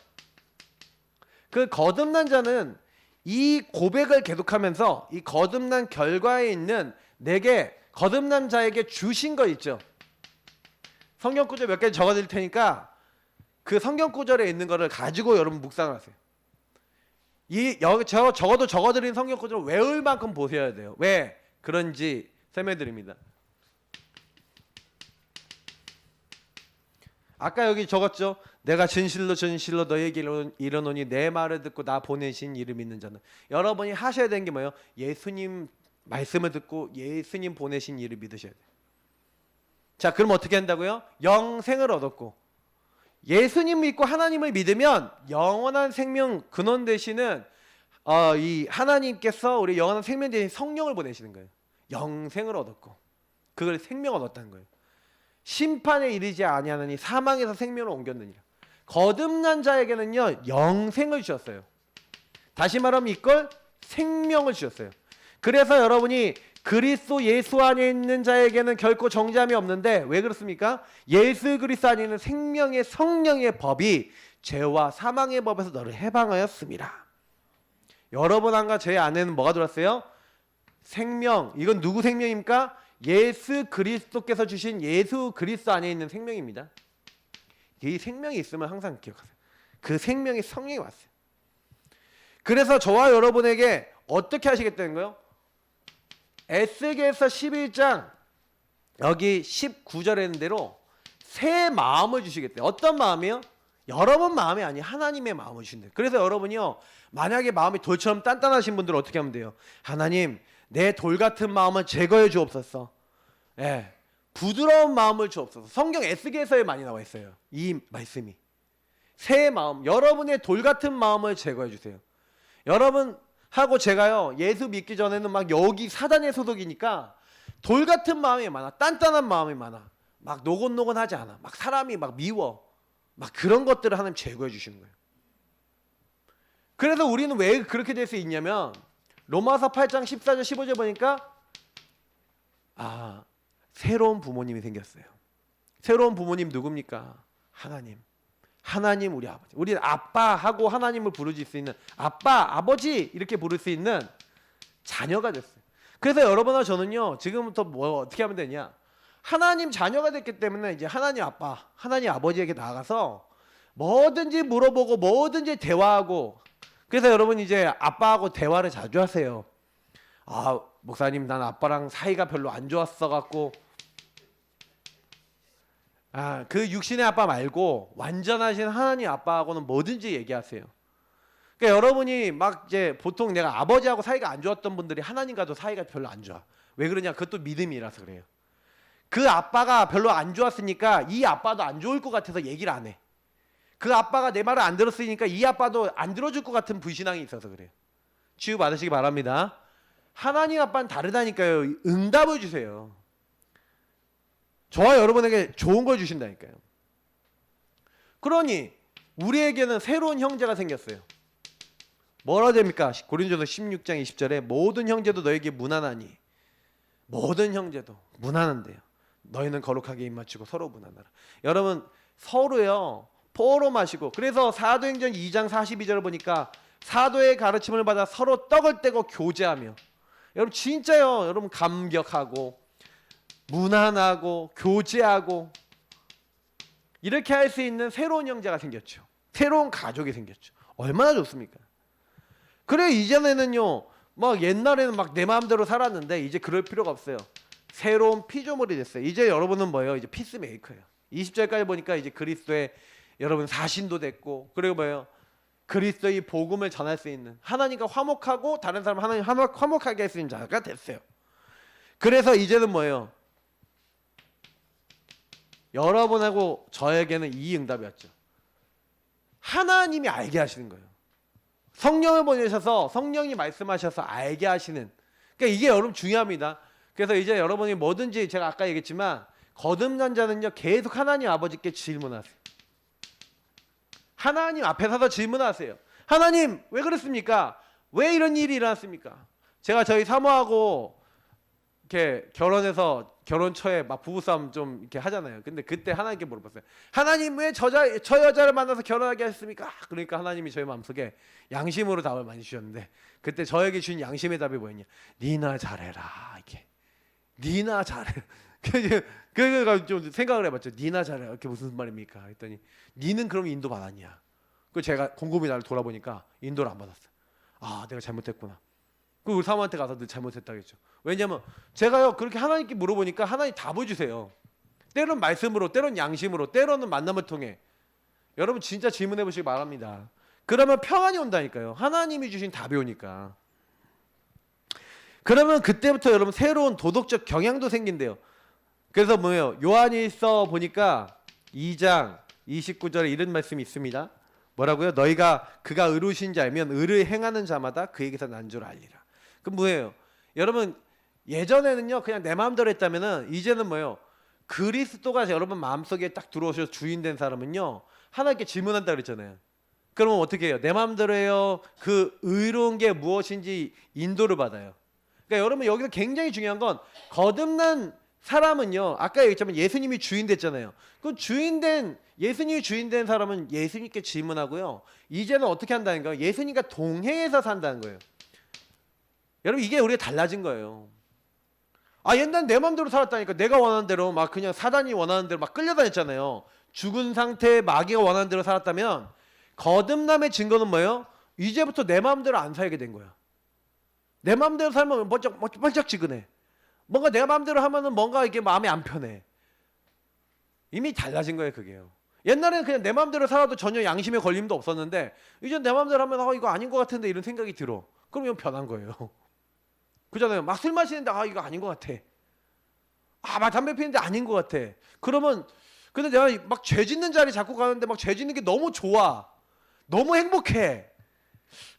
A: 그 거듭난 자는 이 고백을 계속하면서 이 거듭난 결과에 있는 내게 거듭난 자에게 주신 거 있죠. 성경 구절 몇 개 적어드릴 테니까 그 성경 구절에 있는 거를 가지고 여러분 묵상을 하세요. 적어도 적어드린 성경 구절을 외울 만큼 보셔야 돼요. 왜 그런지 설명드립니다. 아까 여기 적었죠. 내가 진실로 진실로 너에게 이르노니 내 말을 듣고 나 보내신 이름 있는 자는. 여러분이 하셔야 되는 게 뭐예요? 예수님 말씀을 듣고 예수님 보내신 이를 믿으셔야 돼요. 자, 그럼 어떻게 한다고요? 영생을 얻었고, 예수님 믿고 하나님을 믿으면 영원한 생명 근원 되시는 이 하나님께서 우리 영원한 생명 대신 성령을 보내시는 거예요. 영생을 얻었고 그걸 생명을 얻었다는 거예요. 심판에 이르지 아니하느니 사망에서 생명을 옮겼느니라. 거듭난 자에게는요 영생을 주셨어요. 다시 말하면 이걸 생명을 주셨어요. 그래서 여러분이 그리스도 예수 안에 있는 자에게는 결코 정죄함이 없는데 왜 그렇습니까? 예수 그리스도 안에 있는 생명의 성령의 법이 죄와 사망의 법에서 너를 해방하였습니다. 여러분 안과 제 안에는 뭐가 들어왔어요? 생명. 이건 누구 생명입니까? 예수 그리스도께서 주신 예수 그리스도 안에 있는 생명입니다. 이 생명이 있으면 항상 기억하세요. 그 생명의 성령이 왔어요. 그래서 저와 여러분에게 어떻게 하시겠다는 거예요? 에스겔서 11장 여기 19절에 있는 대로 새 마음을 주시겠대요. 어떤 마음이요? 여러분 마음이 아니 하나님의 마음을 주신대요. 그래서 여러분이요, 만약에 마음이 돌처럼 단단하신 분들은 어떻게 하면 돼요? 하나님, 내 돌 같은 마음을 제거해 주옵소서. 예, 부드러운 마음을 주옵소서. 성경 에스겔서에 많이 나와 있어요, 이 말씀이. 새 마음, 여러분의 돌 같은 마음을 제거해 주세요. 여러분하고 제가요, 예수 믿기 전에는 막 여기 사단의 소속이니까 돌 같은 마음이 많아, 단단한 마음이 많아, 막 노곤노곤하지 않아, 막 사람이 막 미워, 막 그런 것들을 하나님 제거해 주시는 거예요. 그래서 우리는 왜 그렇게 될 수 있냐면, 로마서 8장 14절 15절 보니까 새로운 부모님이 생겼어요. 새로운 부모님 누굽니까? 하나님 우리 아버지. 우리 아빠하고 하나님을 부르실 수 있는, 아빠, 아버지 이렇게 부를 수 있는 자녀가 됐어요. 그래서 여러분과 저는요, 지금부터 뭐 어떻게 하면 되냐, 하나님 자녀가 됐기 때문에 이제 하나님 아빠, 하나님 아버지에게 나가서 뭐든지 물어보고 뭐든지 대화하고. 그래서 여러분 이제 아빠하고 대화를 자주 하세요. 목사님, 난 아빠랑 사이가 별로 안 좋았어 갖고, 그 육신의 아빠 말고 완전하신 하나님 아빠하고는 뭐든지 얘기하세요. 그러니까 여러분이 막 이제 보통 내가 아버지하고 사이가 안 좋았던 분들이 하나님과도 사이가 별로 안 좋아. 왜 그러냐? 그것도 믿음이라서 그래요. 그 아빠가 별로 안 좋았으니까 이 아빠도 안 좋을 것 같아서 얘기를 안 해. 그 아빠가 내 말을 안 들었으니까 이 아빠도 안 들어줄 것 같은 불신앙이 있어서 그래요. 치유 받으시기 바랍니다. 하나님 아빠는 다르다니까요. 응답을 주세요. 저와 여러분에게 좋은 걸 주신다니까요. 그러니 우리에게는 새로운 형제가 생겼어요. 뭐라 됩니까? 고린도서 16장 20절에 모든 형제도 너에게 무난하니, 모든 형제도 무난한데요. 너희는 거룩하게 입맞추고 서로 무난하라. 여러분 서로요 포로 마시고. 그래서 사도행전 2장 42절을 보니까 사도의 가르침을 받아 서로 떡을 떼고 교제하며. 여러분 진짜요, 여러분 감격하고 무난하고 교제하고 이렇게 할 수 있는 새로운 형제가 생겼죠. 새로운 가족이 생겼죠. 얼마나 좋습니까? 그래 이전에는요 막 옛날에는 막 내 마음대로 살았는데 이제 그럴 필요가 없어요. 새로운 피조물이 됐어요. 이제 여러분은 뭐예요? 이제 피스메이커예요. 20절까지 보니까 이제 그리스도의 여러분 사신도 됐고, 그리고 뭐예요? 그리스도의 복음을 전할 수 있는, 하나님과 화목하고 다른 사람 하나님 화목하게 할 수 있는 자가 됐어요. 그래서 이제는 뭐예요? 여러분하고 저에게는 이 응답이었죠. 하나님이 알게 하시는 거예요. 성령을 보내셔서 성령이 말씀하셔서 알게 하시는. 그러니까 이게 여러분 중요합니다. 그래서 이제 여러분이 뭐든지 제가 아까 얘기했지만 거듭난 자는요 계속 하나님 아버지께 질문하세요. 하나님 앞에 서서 질문하세요. 하나님 왜 그랬습니까? 왜 이런 일이 일어났습니까? 제가 저희 사모하고 이렇게 결혼해서 결혼 초에 막 부부싸움 좀 이렇게 하잖아요. 근데 그때 하나님께 물어봤어요. 하나님 왜 저 여자를 만나서 결혼하게 했습니까? 그러니까 하나님이 저희 마음속에 양심으로 답을 많이 주셨는데, 그때 저에게 주신 양심의 답이 뭐였냐? 니나 잘해라. 이렇게 니나 잘해. 그래서 좀 생각을 해봤죠. 니나 잘해라. 이게 무슨 말입니까? 했더니 니는 그럼 인도 받았냐? 그 제가 곰곰이 나를 돌아보니까 인도를 안 받았어요. 내가 잘못했구나. 그 우리 사모한테 가서 늘 잘못했다겠죠. 왜냐면 제가요 그렇게 하나님께 물어보니까 하나님 답을 주세요. 때로는 말씀으로, 때로는 양심으로, 때로는 만남을 통해. 여러분 진짜 질문해 보시기 바랍니다. 그러면 평안이 온다니까요. 하나님이 주신 답이 오니까. 그러면 그때부터 여러분 새로운 도덕적 경향도 생긴대요. 그래서 뭐예요? 요한일서 보니까 2장 29절에 이런 말씀이 있습니다. 뭐라고요? 너희가 그가 의로우신 자 알면 의를 행하는 자마다 그에게서 난 줄 알리라. 그럼 뭐예요? 여러분 예전에는요 그냥 내 마음대로 했다면은, 이제는 뭐예요? 그리스도가 여러분 마음속에 딱 들어오셔서 주인 된 사람은요 하나님께 질문한다 그랬잖아요. 그러면 어떻게 해요? 내 마음대로 해요? 그 의로운 게 무엇인지 인도를 받아요. 그러니까 여러분 여기서 굉장히 중요한 건, 거듭난 사람은요 아까 얘기했지만 예수님이 주인 됐잖아요. 그 예수님이 주인 된 사람은 예수님께 질문하고요, 이제는 어떻게 한다는 거예요? 예수님과 동행해서 산다는 거예요. 여러분 이게 우리가 달라진 거예요. 옛날 내 마음대로 살았다니까. 내가 원하는 대로 막 그냥 사단이 원하는 대로 막 끌려다녔잖아요. 죽은 상태에 마귀가 원하는 대로 살았다면, 거듭남의 증거는 뭐예요? 이제부터 내 마음대로 안 살게 된 거야. 내 마음대로 살면 번쩍지근해. 뭔가 내 마음대로 하면은 뭔가 이게 마음이 안 편해. 이미 달라진 거예요, 그게요. 옛날에는 그냥 내 마음대로 살아도 전혀 양심에 걸림도 없었는데 이제 내 마음대로 하면 이거 아닌 것 같은데 이런 생각이 들어. 그럼 이건 변한 거예요. 그잖아요. 막 술 마시는데 이거 아닌 것 같아. 막 담배 피는데 아닌 것 같아. 그러면 근데 내가 막 죄 짓는 자리 자꾸 가는데 막 죄 짓는 게 너무 좋아. 너무 행복해.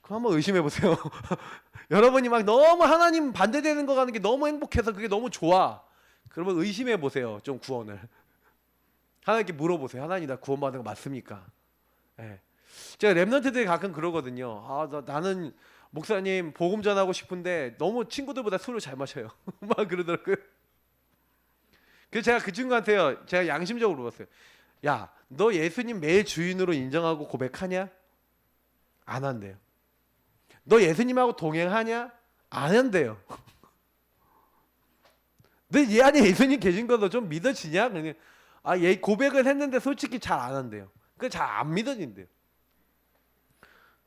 A: 그럼 한번 의심해 보세요. 여러분이 막 너무 하나님 반대되는 거 가는 게 너무 행복해서 그게 너무 좋아. 그러면 의심해 보세요. 좀 구원을. 하나님께 물어보세요. 하나님 나 구원받은 거 맞습니까? 예. 제가 랩런트들이 가끔 그러거든요. 나는 목사님 복음 전하고 싶은데 너무 친구들보다 술을 잘 마셔요. 막 그러더라고요. 그래서 제가 그 친구한테요. 제가 양심적으로 물었어요. 야, 너 예수님 매일 주인으로 인정하고 고백하냐? 안 한대요. 너 예수님하고 동행하냐? 안 한대요. 너 얘 안에 예수님 계신 거 너 좀 믿어지냐? 그냥 얘 고백을 했는데 솔직히 잘 안 한대요. 그 잘 안 믿어진대요.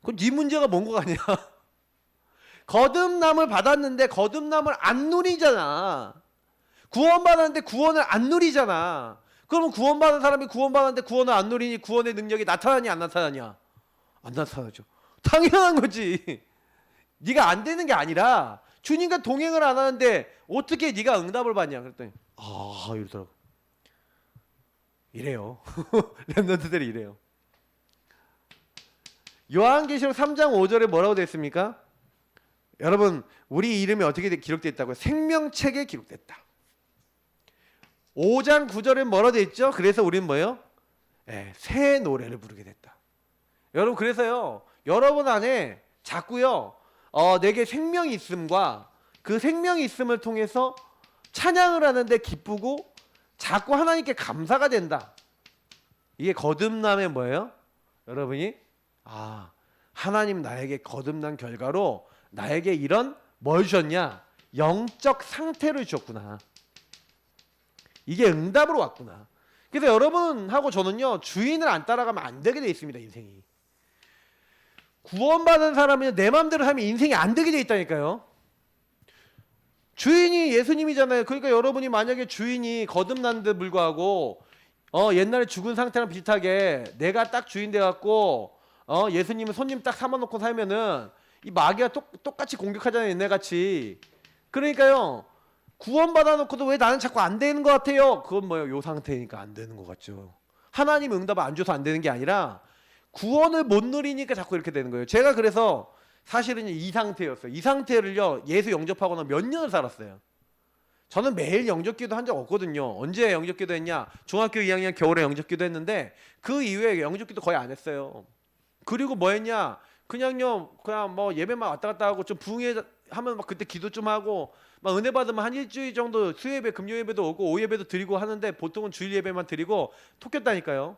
A: 그건 네 문제가 뭔 거 아니야? 거듭남을 받았는데 거듭남을 안 누리잖아. 구원받았는데 구원을 안 누리잖아. 그러면 구원받은 사람이 구원받았는데 구원을 안 누리니 구원의 능력이 나타나냐 안 나타나냐? 안 나타나죠. 당연한 거지. 네가 안 되는 게 아니라 주님과 동행을 안 하는데 어떻게 네가 응답을 받냐? 그랬더니 이러더라고. 이래요. 랩런트들이 이래요. 요한계시록 3장 5절에 뭐라고 되어 있습니까? 여러분 우리 이름이 어떻게 기록되어 있다고요? 생명책에 기록됐다. 5장 9절에 뭐라고 되어 있죠? 그래서 우리는 뭐예요? 새 노래를 부르게 됐다. 여러분 그래서요 여러분 안에 자꾸요 내게 생명이 있음과 그 생명이 있음을 통해서 찬양을 하는데 기쁘고 자꾸 하나님께 감사가 된다. 이게 거듭남의 뭐예요? 여러분이 하나님 나에게 거듭난 결과로 나에게 이런 뭘 주셨냐? 영적 상태를 주셨구나. 이게 응답으로 왔구나. 그래서 여러분하고 저는요 주인을 안 따라가면 안 되게 돼 있습니다. 인생이 구원받은 사람은 내 마음대로 하면 인생이 안 되게 돼 있다니까요. 주인이 예수님이잖아요. 그러니까 여러분이 만약에 주인이 거듭난데 불구하고 옛날에 죽은 상태랑 비슷하게 내가 딱 주인 돼갖고 예수님은 손님 딱 삼아놓고 살면은 이 마귀가 똑같이 공격하잖아요. 옛날같이. 그러니까요 구원받아놓고도 왜 나는 자꾸 안 되는 것 같아요? 그건 뭐예요? 요 상태니까 안 되는 것 같죠. 하나님 응답을 안 줘서 안 되는 게 아니라 구원을 못 누리니까 자꾸 이렇게 되는 거예요. 제가 그래서 사실은 이 상태였어요. 이 상태를요 예수 영접하고 나몇 년을 살았어요. 저는 매일 영접기도 한 적 없거든요. 언제 영접기도 했냐? 중학교 2학년 겨울에 영접기도 했는데 그 이후에 영접기도 거의 안 했어요. 그리고 뭐 했냐? 그냥 뭐 예배만 왔다 갔다 하고 좀 부흥회 하면 막 그때 기도 좀 하고 막 은혜 받으면 한 일주일 정도 수요예배 금요예배도 오고 오예배도 드리고 하는데 보통은 주일 예배만 드리고 톡했다니까요.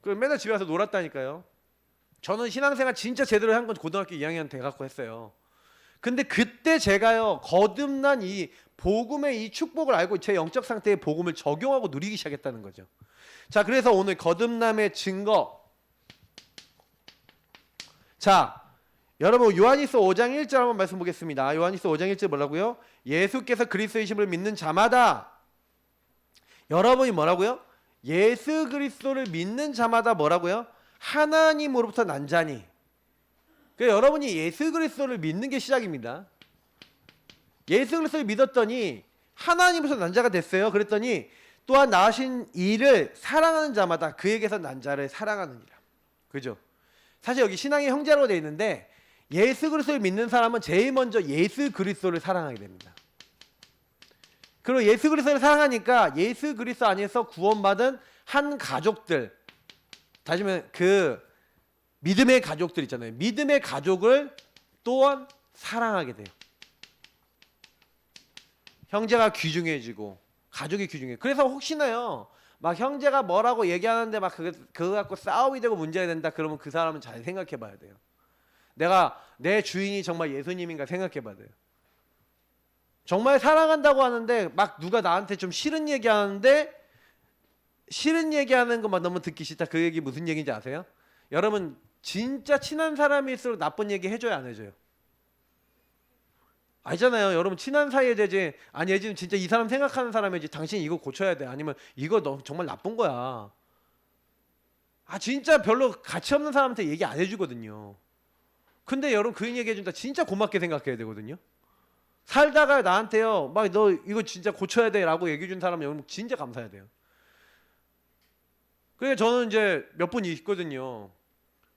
A: 그 맨날 집에 와서 놀았다니까요. 저는 신앙생활 진짜 제대로 한 건 고등학교 2학년 돼갖고 했어요. 근데 그때 제가요 거듭난 이 복음의 이 축복을 알고 제 영적 상태의 복음을 적용하고 누리기 시작했다는 거죠. 자, 그래서 오늘 거듭남의 증거. 자, 여러분 요한일서 5장 1절 한번 말씀 보겠습니다. 요한일서 5장 1절 뭐라고요? 예수께서 그리스도이심을 믿는 자마다 여러분이 뭐라고요? 예수 그리스도를 믿는 자마다 뭐라고요? 하나님으로부터 난 자니. 그러니까 여러분이 예수 그리스도를 믿는 게 시작입니다. 예수 그리스도를 믿었더니 하나님으로부터 난 자가 됐어요. 그랬더니 또한 나신 이를 사랑하는 자마다 그에게서 난 자를 사랑하느니라. 그죠? 사실 여기 신앙의 형제라고 되어 있는데 예수 그리스도를 믿는 사람은 제일 먼저 예수 그리스도를 사랑하게 됩니다. 그리고 예수 그리스도를 사랑하니까 예수 그리스도 안에서 구원받은 한 가족들, 다시 말하면 그 믿음의 가족들 있잖아요. 믿음의 가족을 또한 사랑하게 돼요. 형제가 귀중해지고 가족이 귀중해. 그래서 혹시나요 막 형제가 뭐라고 얘기하는데 막 그거 갖고 싸움이 되고 문제가 된다 그러면 그 사람은 잘 생각해 봐야 돼요. 내 주인이 정말 예수님인가 생각해 봐야 돼요. 정말 사랑한다고 하는데 막 누가 나한테 좀 싫은 얘기하는데 싫은 얘기하는 것만 너무 듣기 싫다. 그 얘기 무슨 얘기인지 아세요? 여러분 진짜 친한 사람일수록 나쁜 얘기 해줘야 안 해줘요? 알잖아요. 여러분 친한 사이에 되지 아니 지금 진짜 이 사람 생각하는 사람이지 당신 이거 고쳐야 돼 아니면 이거 너 정말 나쁜 거야. 진짜 별로 가치 없는 사람한테 얘기 안 해주거든요. 근데 여러분 그 얘기 해준다 진짜 고맙게 생각해야 되거든요. 살다가 나한테요 막 너 이거 진짜 고쳐야 돼 라고 얘기해 준 사람 여러분 진짜 감사해야 돼요. 그래 저는 이제 몇 분 있거든요.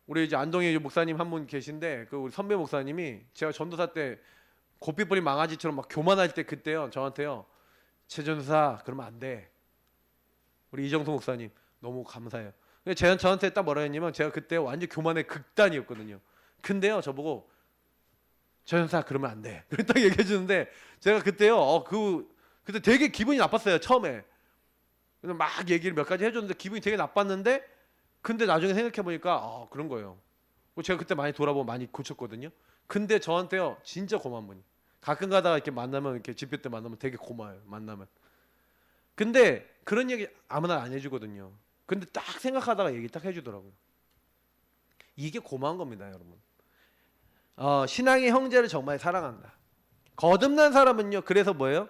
A: 우리 이제 안동에 목사님 한 분 계신데 그 우리 선배 목사님이 제가 전도사 때 고삐 뿌린 망아지처럼 막 교만할 때 그때요 저한테요 최 전도사 그러면 안 돼. 우리 이정수 목사님 너무 감사해요. 근데 제가 저한테 딱 뭐라 했냐면 제가 그때 완전 교만의 극단이었거든요. 근데요 저보고 최 전도사 그러면 안 돼. 그렇게 딱 얘기해 주는데 제가 그때요 그때 되게 기분이 나빴어요 처음에. 그래서 막 얘기를 몇 가지 해줬는데 기분이 되게 나빴는데 근데 나중에 생각해 보니까 그런 거예요. 제가 그때 많이 돌아보면 많이 고쳤거든요. 근데 저한테요 진짜 고마운 분이. 가끔 가다가 이렇게 만나면 이렇게 집회 때 만나면 되게 고마워요. 만나면. 근데 그런 얘기 아무나 안 해주거든요. 근데 딱 생각하다가 얘기 딱 해주더라고요. 이게 고마운 겁니다, 여러분. 신앙의 형제를 정말 사랑한다. 거듭난 사람은요. 그래서 뭐예요?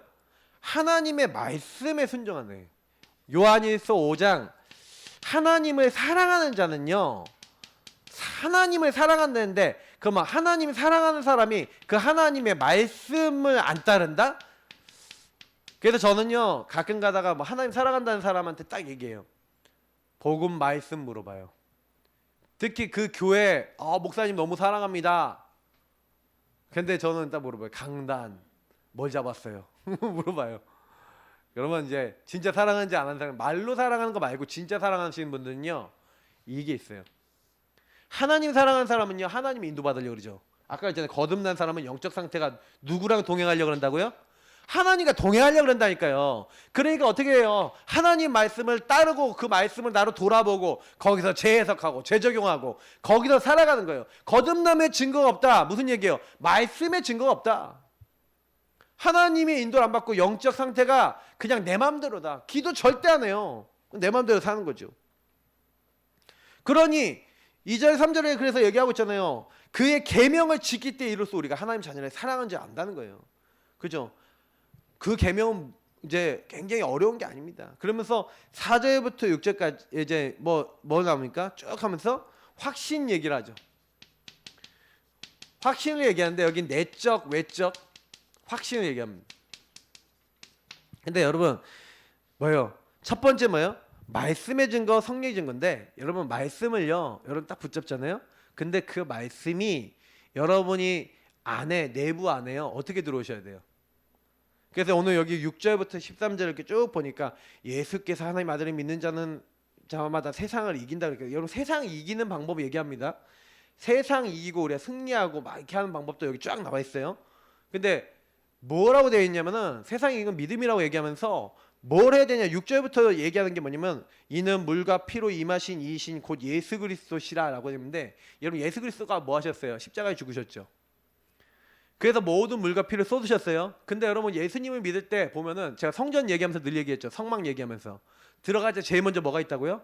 A: 하나님의 말씀에 순종하네. 요한일서 5장 하나님을 사랑하는 자는요. 하나님을 사랑한다는데 그럼 하나님을 사랑하는 사람이 그 하나님의 말씀을 안 따른다? 그래서 저는요 가끔 가다가 뭐 하나님 사랑한다는 사람한테 딱 얘기해요. 복음 말씀 물어봐요. 특히 그 교회 목사님 너무 사랑합니다. 근데 저는 딱 물어봐요. 강단 뭘 잡았어요? 물어봐요. 여러분 이제 진짜 사랑하는지 안 하는 사람 말로 사랑하는 거 말고 진짜 사랑하시는 분들은요 이게 있어요. 하나님 사랑하는 사람은요 하나님이 인도받으려고 그러죠. 아까 했잖아요. 거듭난 사람은 영적 상태가 누구랑 동행하려고 그런다고요? 하나님과 동행하려고 그런다니까요. 그러니까 어떻게 해요? 하나님 말씀을 따르고 그 말씀을 나로 돌아보고 거기서 재해석하고 재적용하고 거기서 살아가는 거예요. 거듭남의 증거가 없다. 무슨 얘기예요? 말씀의 증거가 없다. 하나님의 인도를 안 받고 영적 상태가 그냥 내 마음대로다. 기도 절대 안 해요. 내 마음대로 사는 거죠. 그러니 2절 3절에 그래서 얘기하고 있잖아요. 그의 계명을 지킬 때 이로써 우리가 하나님 자녀를 사랑하는지 안다는 거예요. 그죠? 그 계명은 이제 굉장히 어려운 게 아닙니다. 그러면서 4절부터 6절까지 이제 뭐 나옵니까? 쭉 하면서 확신 얘기를 하죠. 확신을 얘기하는데 여기 내적, 외적 확신을 얘기합니다. 근데 여러분 뭐예요? 첫 번째 뭐예요? 말씀의 증거, 성령의 증거인데 여러분 말씀을요. 여러분 딱 붙잡잖아요. 근데 그 말씀이 여러분이 안에 내부 안에요. 어떻게 들어오셔야 돼요? 그래서 오늘 여기 6절부터 13절 이렇게 쭉 보니까 예수께서 하나님 아들을 믿는 자마다 세상을 이긴다. 그러니까 여러분 세상 이기는 방법 얘기합니다. 세상 이기고 우리가 승리하고 막 이렇게 하는 방법도 여기 쫙 나와 있어요. 근데 뭐라고 되어 있냐면은 세상 이기는 믿음이라고 얘기하면서 뭘 해야 되냐 6절부터 얘기하는 게 뭐냐면 이는 물과 피로 임하신 이이신 곧 예수 그리스도시라 라고 했는데 여러분 예수 그리스도가 뭐 하셨어요? 십자가에 죽으셨죠. 그래서 모든 물과 피를 쏟으셨어요. 근데 여러분 예수님을 믿을 때 보면은 제가 성전 얘기하면서 늘 얘기했죠. 성막 얘기하면서 들어갈 때 제일 먼저 뭐가 있다고요?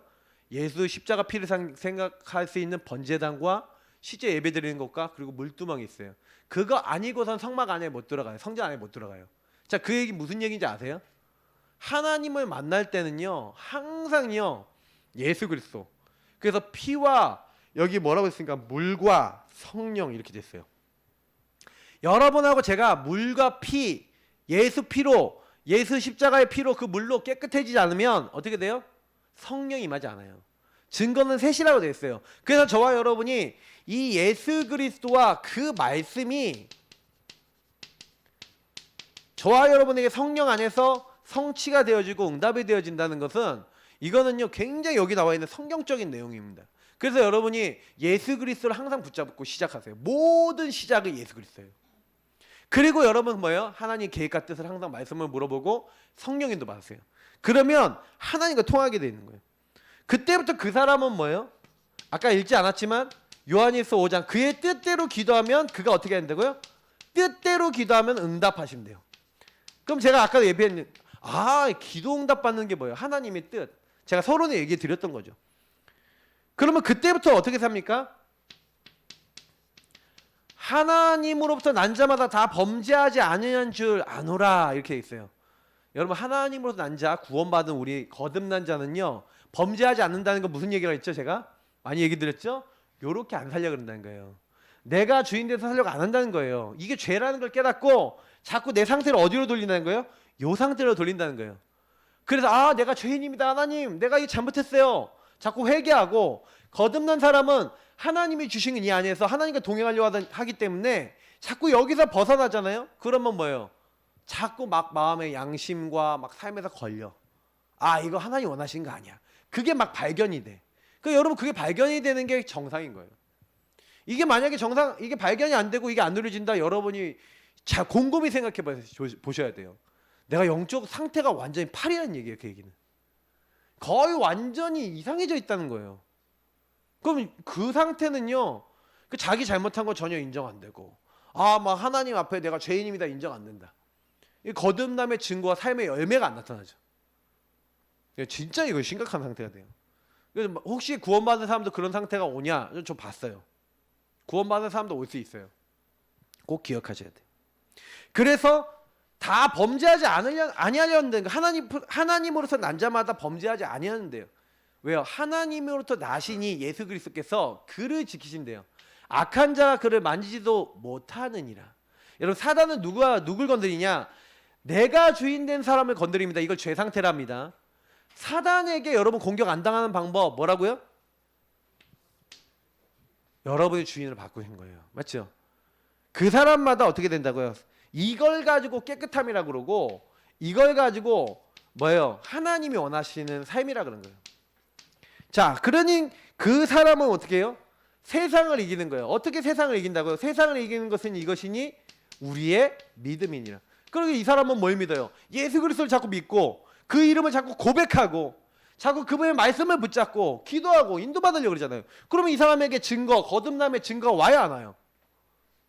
A: 예수 십자가 피를 생각할 수 있는 번제단과 실제 예배 드리는 것과 그리고 물두멍이 있어요. 그거 아니고선 성막 안에 못 들어가요. 성전 안에 못 들어가요. 자, 그 얘기 무슨 얘기인지 아세요? 하나님을 만날 때는요 항상요 예수 그리스도. 그래서 피와 여기 뭐라고 했습니까? 물과 성령 이렇게 됐어요. 여러분하고 제가 물과 피, 예수 피로, 예수 십자가의 피로 그 물로 깨끗해지지 않으면 어떻게 돼요? 성령이 임하지 않아요. 증거는 셋이라고 되어 있어요. 그래서 저와 여러분이 이 예수 그리스도와 그 말씀이 저와 여러분에게 성령 안에서 성취가 되어지고 응답이 되어진다는 것은 이거는요 굉장히 여기 나와 있는 성경적인 내용입니다. 그래서 여러분이 예수 그리스도를 항상 붙잡고 시작하세요. 모든 시작은 예수 그리스도예요. 그리고 여러분 뭐예요? 하나님 계획과 뜻을 항상 말씀을 물어보고 성령인도 받으세요. 그러면 하나님과 통하게 되어 있는 거예요. 그때부터 그 사람은 뭐예요? 아까 읽지 않았지만 요한일서 5장 그의 뜻대로 기도하면 그가 어떻게 한다고요? 뜻대로 기도하면 응답하시면 돼요. 그럼 제가 아까 예배했는 기도 응답 받는 게 뭐예요? 하나님의 뜻. 제가 서론에 얘기 드렸던 거죠. 그러면 그때부터 어떻게 삽니까? 하나님으로부터 난 자마다 다 범죄하지 않으려는 줄 아노라 이렇게 있어요. 여러분 하나님으로부터 난 자 구원받은 우리 거듭난 자는요 범죄하지 않는다는 거 무슨 얘기를 했죠? 제가 많이 얘기 드렸죠? 요렇게 안 살려 그런다는 거예요. 내가 주인 돼서 살려고 안 한다는 거예요. 이게 죄라는 걸 깨닫고 자꾸 내 상태를 어디로 돌린다는 거예요? 요 상태로 돌린다는 거예요. 그래서 아 내가 죄인입니다 하나님 내가 이거 잘못했어요. 자꾸 회개하고 거듭난 사람은 하나님이 주신 이 안에서 하나님과 동행하려고 하기 때문에 자꾸 여기서 벗어나잖아요. 그러면 뭐예요? 자꾸 막 마음의 양심과 막 삶에서 걸려. 아 이거 하나님 원하시는 거 아니야. 그게 막 발견이 돼. 그 여러분 그게 발견이 되는 게 정상인 거예요. 이게 만약에 이게 발견이 안 되고 이게 안 누려진다. 여러분이 자 곰곰이 생각해 보셔야 돼요. 내가 영적 상태가 완전히 파리라는 얘기예요. 그 얘기는 거의 완전히 이상해져 있다는 거예요. 그럼 그 상태는요, 그 자기 잘못한 거 전혀 인정 안 되고, 아, 막 하나님 앞에 내가 죄인입니다 인정 안 된다. 이 거듭남의 증거와 삶의 열매가 안 나타나죠. 진짜 이거 심각한 상태가 돼요. 그래서 혹시 구원받은 사람도 그런 상태가 오냐? 좀 봤어요. 구원받은 사람도 올 수 있어요. 꼭 기억하셔야 돼요. 그래서 다 범죄하지 아니하려는 데는 하나님으로서 난 자마다 범죄하지 아니하는데요. 왜요? 하나님으로부터 나시니 예수 그리스도께서 그를 지키신대요. 악한 자가 그를 만지지도 못하느니라. 여러분 사단은 누굴 건드리냐? 내가 주인된 사람을 건드립니다. 이걸 죄 상태랍니다. 사단에게 여러분 공격 안 당하는 방법 뭐라고요? 여러분의 주인을 바꾸신 거예요. 맞죠? 그 사람마다 어떻게 된다고요? 이걸 가지고 깨끗함이라 그러고 이걸 가지고 뭐예요? 하나님이 원하시는 삶이라 그런 거예요. 자, 그러니 그 사람은 어떻게 해요? 세상을 이기는 거예요. 어떻게 세상을 이긴다고요? 세상을 이기는 것은 이것이니 우리의 믿음이니라. 그러니까 이 사람은 뭘 믿어요? 예수 그리스도를 자꾸 믿고 그 이름을 자꾸 고백하고 자꾸 그분의 말씀을 붙잡고 기도하고 인도받으려고 그러잖아요. 그러면 이 사람에게 증거, 거듭남의 증거가 와야 안 와요?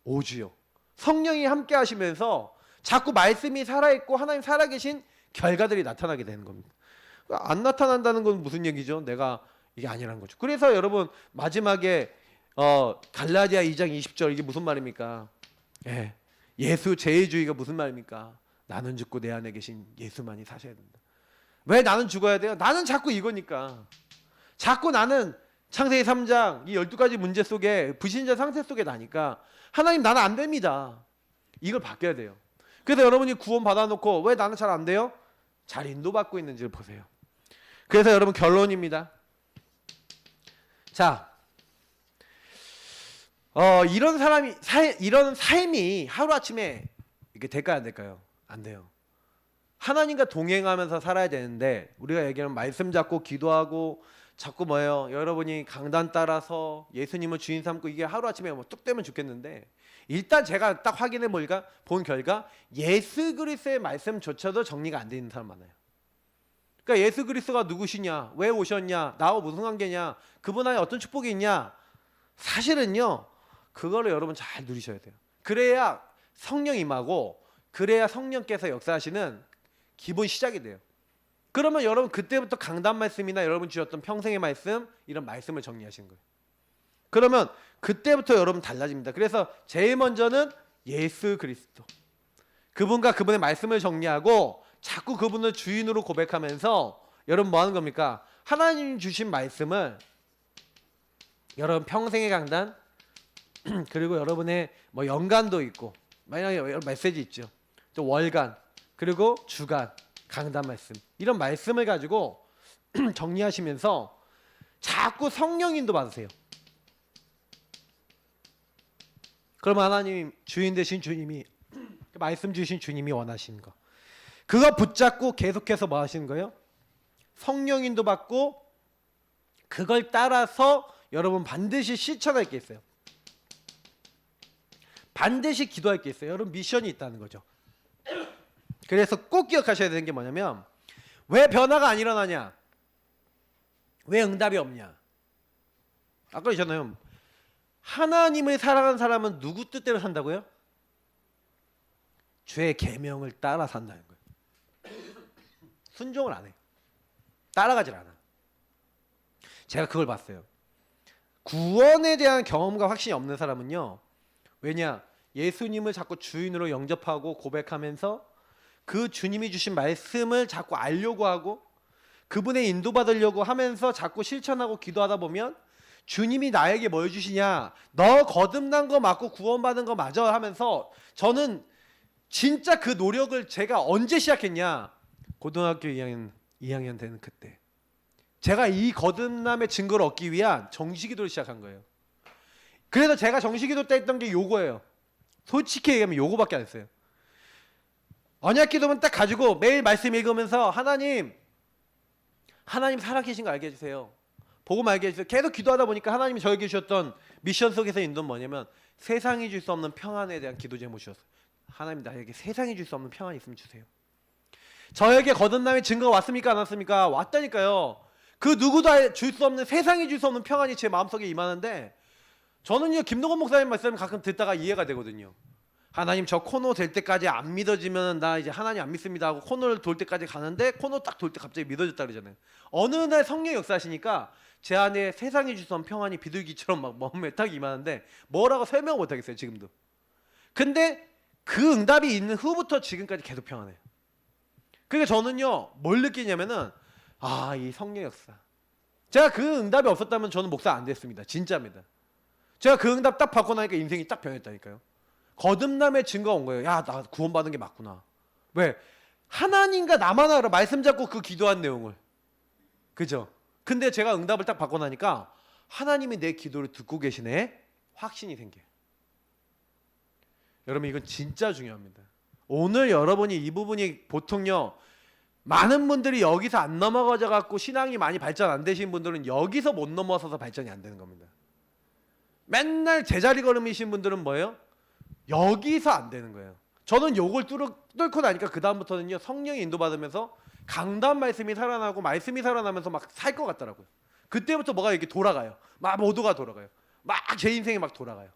A: 오지요. 성령이 함께 하시면서 자꾸 말씀이 살아있고 하나님 살아계신 결과들이 나타나게 되는 겁니다. 안 나타난다는 건 무슨 얘기죠? 내가 이게 아니라는 거죠. 그래서 여러분 마지막에 갈라디아 2장 20절 이게 무슨 말입니까? 예수 제일주의가 무슨 말입니까? 나는 죽고 내 안에 계신 예수만이 사셔야 된다. 왜 나는 죽어야 돼요? 나는 자꾸 이거니까. 자꾸 나는 창세기 3장 이 12가지 문제 속에 불신자 상태 속에 나니까 하나님 나는 안 됩니다. 이걸 바뀌어야 돼요. 그래서 여러분이 구원 받아놓고 왜 나는 잘 안 돼요? 잘 인도받고 있는지를 보세요. 그래서 여러분 결론입니다. 자, 이런 삶이 하루아침에 이게 될까요? 안 될까요? 안 돼요. 하나님과 동행하면서 살아야 되는데 우리가 얘기하는 말씀 잡고 기도하고 자꾸 뭐예요? 여러분이 강단 따라서 예수님을 주인 삼고 이게 하루아침에 뭐 뚝 되면 좋겠는데 일단 제가 딱 확인해 본 결과 예수 그리스도의 말씀조차도 정리가 안 되는 사람 많아요. 그러니까 예수 그리스도가 누구시냐? 왜 오셨냐? 나와 무슨 관계냐? 그분 안에 어떤 축복이 있냐? 사실은요. 그거를 여러분 잘 누리셔야 돼요. 그래야 성령 임하고 그래야 성령께서 역사하시는 기본 시작이 돼요. 그러면 여러분 그때부터 강단 말씀이나 여러분 주셨던 평생의 말씀 이런 말씀을 정리하시는 거예요. 그러면 그때부터 여러분 달라집니다. 그래서 제일 먼저는 예수 그리스도 그분과 그분의 말씀을 정리하고 자꾸 그분을 주인으로 고백하면서 여러분 뭐 하는 겁니까? 하나님 주신 말씀을 여러분 평생의 강단 그리고 여러분의 뭐 연간도 있고 만약에 여러 메시지 있죠. 또 월간 그리고 주간 강단 말씀 이런 말씀을 가지고 정리하시면서 자꾸 성령 인도 받으세요. 그러면 하나님 주인 되신 주님이 말씀 주신 주님이 원하시는 거 그거 붙잡고 계속해서 뭐 하시는 거예요? 성령 인도 받고 그걸 따라서 여러분 반드시 실천할 게 있어요. 반드시 기도할 게 있어요. 여러분 미션이 있다는 거죠. 그래서 꼭 기억하셔야 되는 게 뭐냐면 왜 변화가 안 일어나냐? 왜 응답이 없냐? 아까 그러셨나요? 하나님을 사랑하는 사람은 누구 뜻대로 산다고요? 주의 계명을 따라 산다는 거예요. 순종을 안 해요. 따라가질 않아. 제가 그걸 봤어요. 구원에 대한 경험과 확신이 없는 사람은요. 왜냐? 예수님을 자꾸 주인으로 영접하고 고백하면서 그 주님이 주신 말씀을 자꾸 알려고 하고 그분의 인도받으려고 하면서 자꾸 실천하고 기도하다 보면 주님이 나에게 뭘 주시냐, 너 거듭난 거 맞고 구원받은 거 맞아 하면서, 저는 진짜 그 노력을 제가 언제 시작했냐, 고등학교 2학년 되는 그때 제가 이 거듭남의 증거를 얻기 위한 정시기도를 시작한 거예요. 그래서 제가 정시기도 때 했던 게 요거예요. 솔직히 얘기하면 요거밖에 안 했어요. 언약기도문 딱 가지고 매일 말씀 읽으면서 하나님 살아계신 거 알게 해주세요. 복음 알게 해주세요. 계속 기도하다 보니까 하나님이 저에게 주셨던 미션 속에서 인도는 뭐냐면, 세상이 줄 수 없는 평안에 대한 기도 제목 주셨어요. 하나님, 나에게 세상이 줄 수 없는 평안이 있으면 주세요. 저에게 거듭남의 증거가 왔습니까 안 왔습니까? 왔다니까요. 그 누구도 줄 수 없는, 세상이 줄 수 없는 평안이 제 마음속에 임하는데, 저는요 김동건 목사님 말씀 가끔 듣다가 이해가 되거든요. 하나님, 저 코너 될 때까지 안 믿어지면 나 이제 하나님 안 믿습니다 하고 코너를 돌 때까지 가는데, 코너 딱 돌 때 갑자기 믿어졌다 그러잖아요. 어느 날 성령 역사하시니까 제 안에 세상이 줄 수 없는 평안이 비둘기처럼 막 몸에 딱 임하는데, 뭐라고 설명 못 하겠어요 지금도. 근데 그 응답이 있는 후부터 지금까지 계속 평안해요. 그러니까 저는요 뭘 느끼냐면은, 이 성령 역사, 제가 그 응답이 없었다면 저는 목사 안 됐습니다. 진짜입니다. 제가 그 응답 딱 받고 나니까 인생이 딱 변했다니까요. 거듭남의 증거가 온 거예요. 야, 나 구원받은 게 맞구나. 왜? 하나님과 나만 알아. 말씀 잡고 그 기도한 내용을. 그죠? 근데 제가 응답을 딱 받고 나니까 하나님이 내 기도를 듣고 계시네, 확신이 생겨요. 여러분, 이건 진짜 중요합니다. 오늘 여러분이 이 부분이 보통요, 많은 분들이 여기서 안 넘어가져 갖고 신앙이 많이 발전 안 되신 분들은 여기서 못 넘어서서 발전이 안 되는 겁니다. 맨날 제자리 걸음이신 분들은 뭐예요? 여기서 안 되는 거예요. 저는 요걸 뚫고 나니까 그 다음부터는요 성령이 인도받으면서 강단 말씀이 살아나고 말씀이 살아나면서 막 살 것 같더라고요. 그때부터 뭐가 이렇게 돌아가요. 막 모두가 돌아가요. 막 제 인생이 막 돌아가요.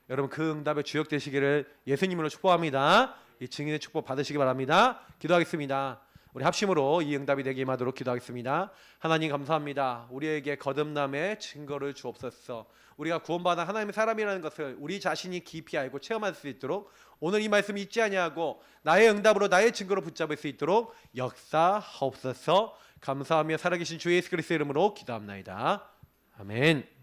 A: 여러분, 그 응답의 주역 되시기를 예수님으로 축복합니다. 이 증인의 축복 받으시기 바랍니다. 기도하겠습니다. 우리 합심으로 이 응답이 되게 임하도록 기도하겠습니다. 하나님 감사합니다. 우리에게 거듭남의 증거를 주옵소서. 우리가 구원받은 하나님의 사람이라는 것을 우리 자신이 깊이 알고 체험할 수 있도록, 오늘 이 말씀 잊지 아니하고 나의 응답으로 나의 증거로 붙잡을 수 있도록 역사하옵소서. 감사하며 살아계신 주 예수 그리스도의 이름으로 기도합나이다. 아멘.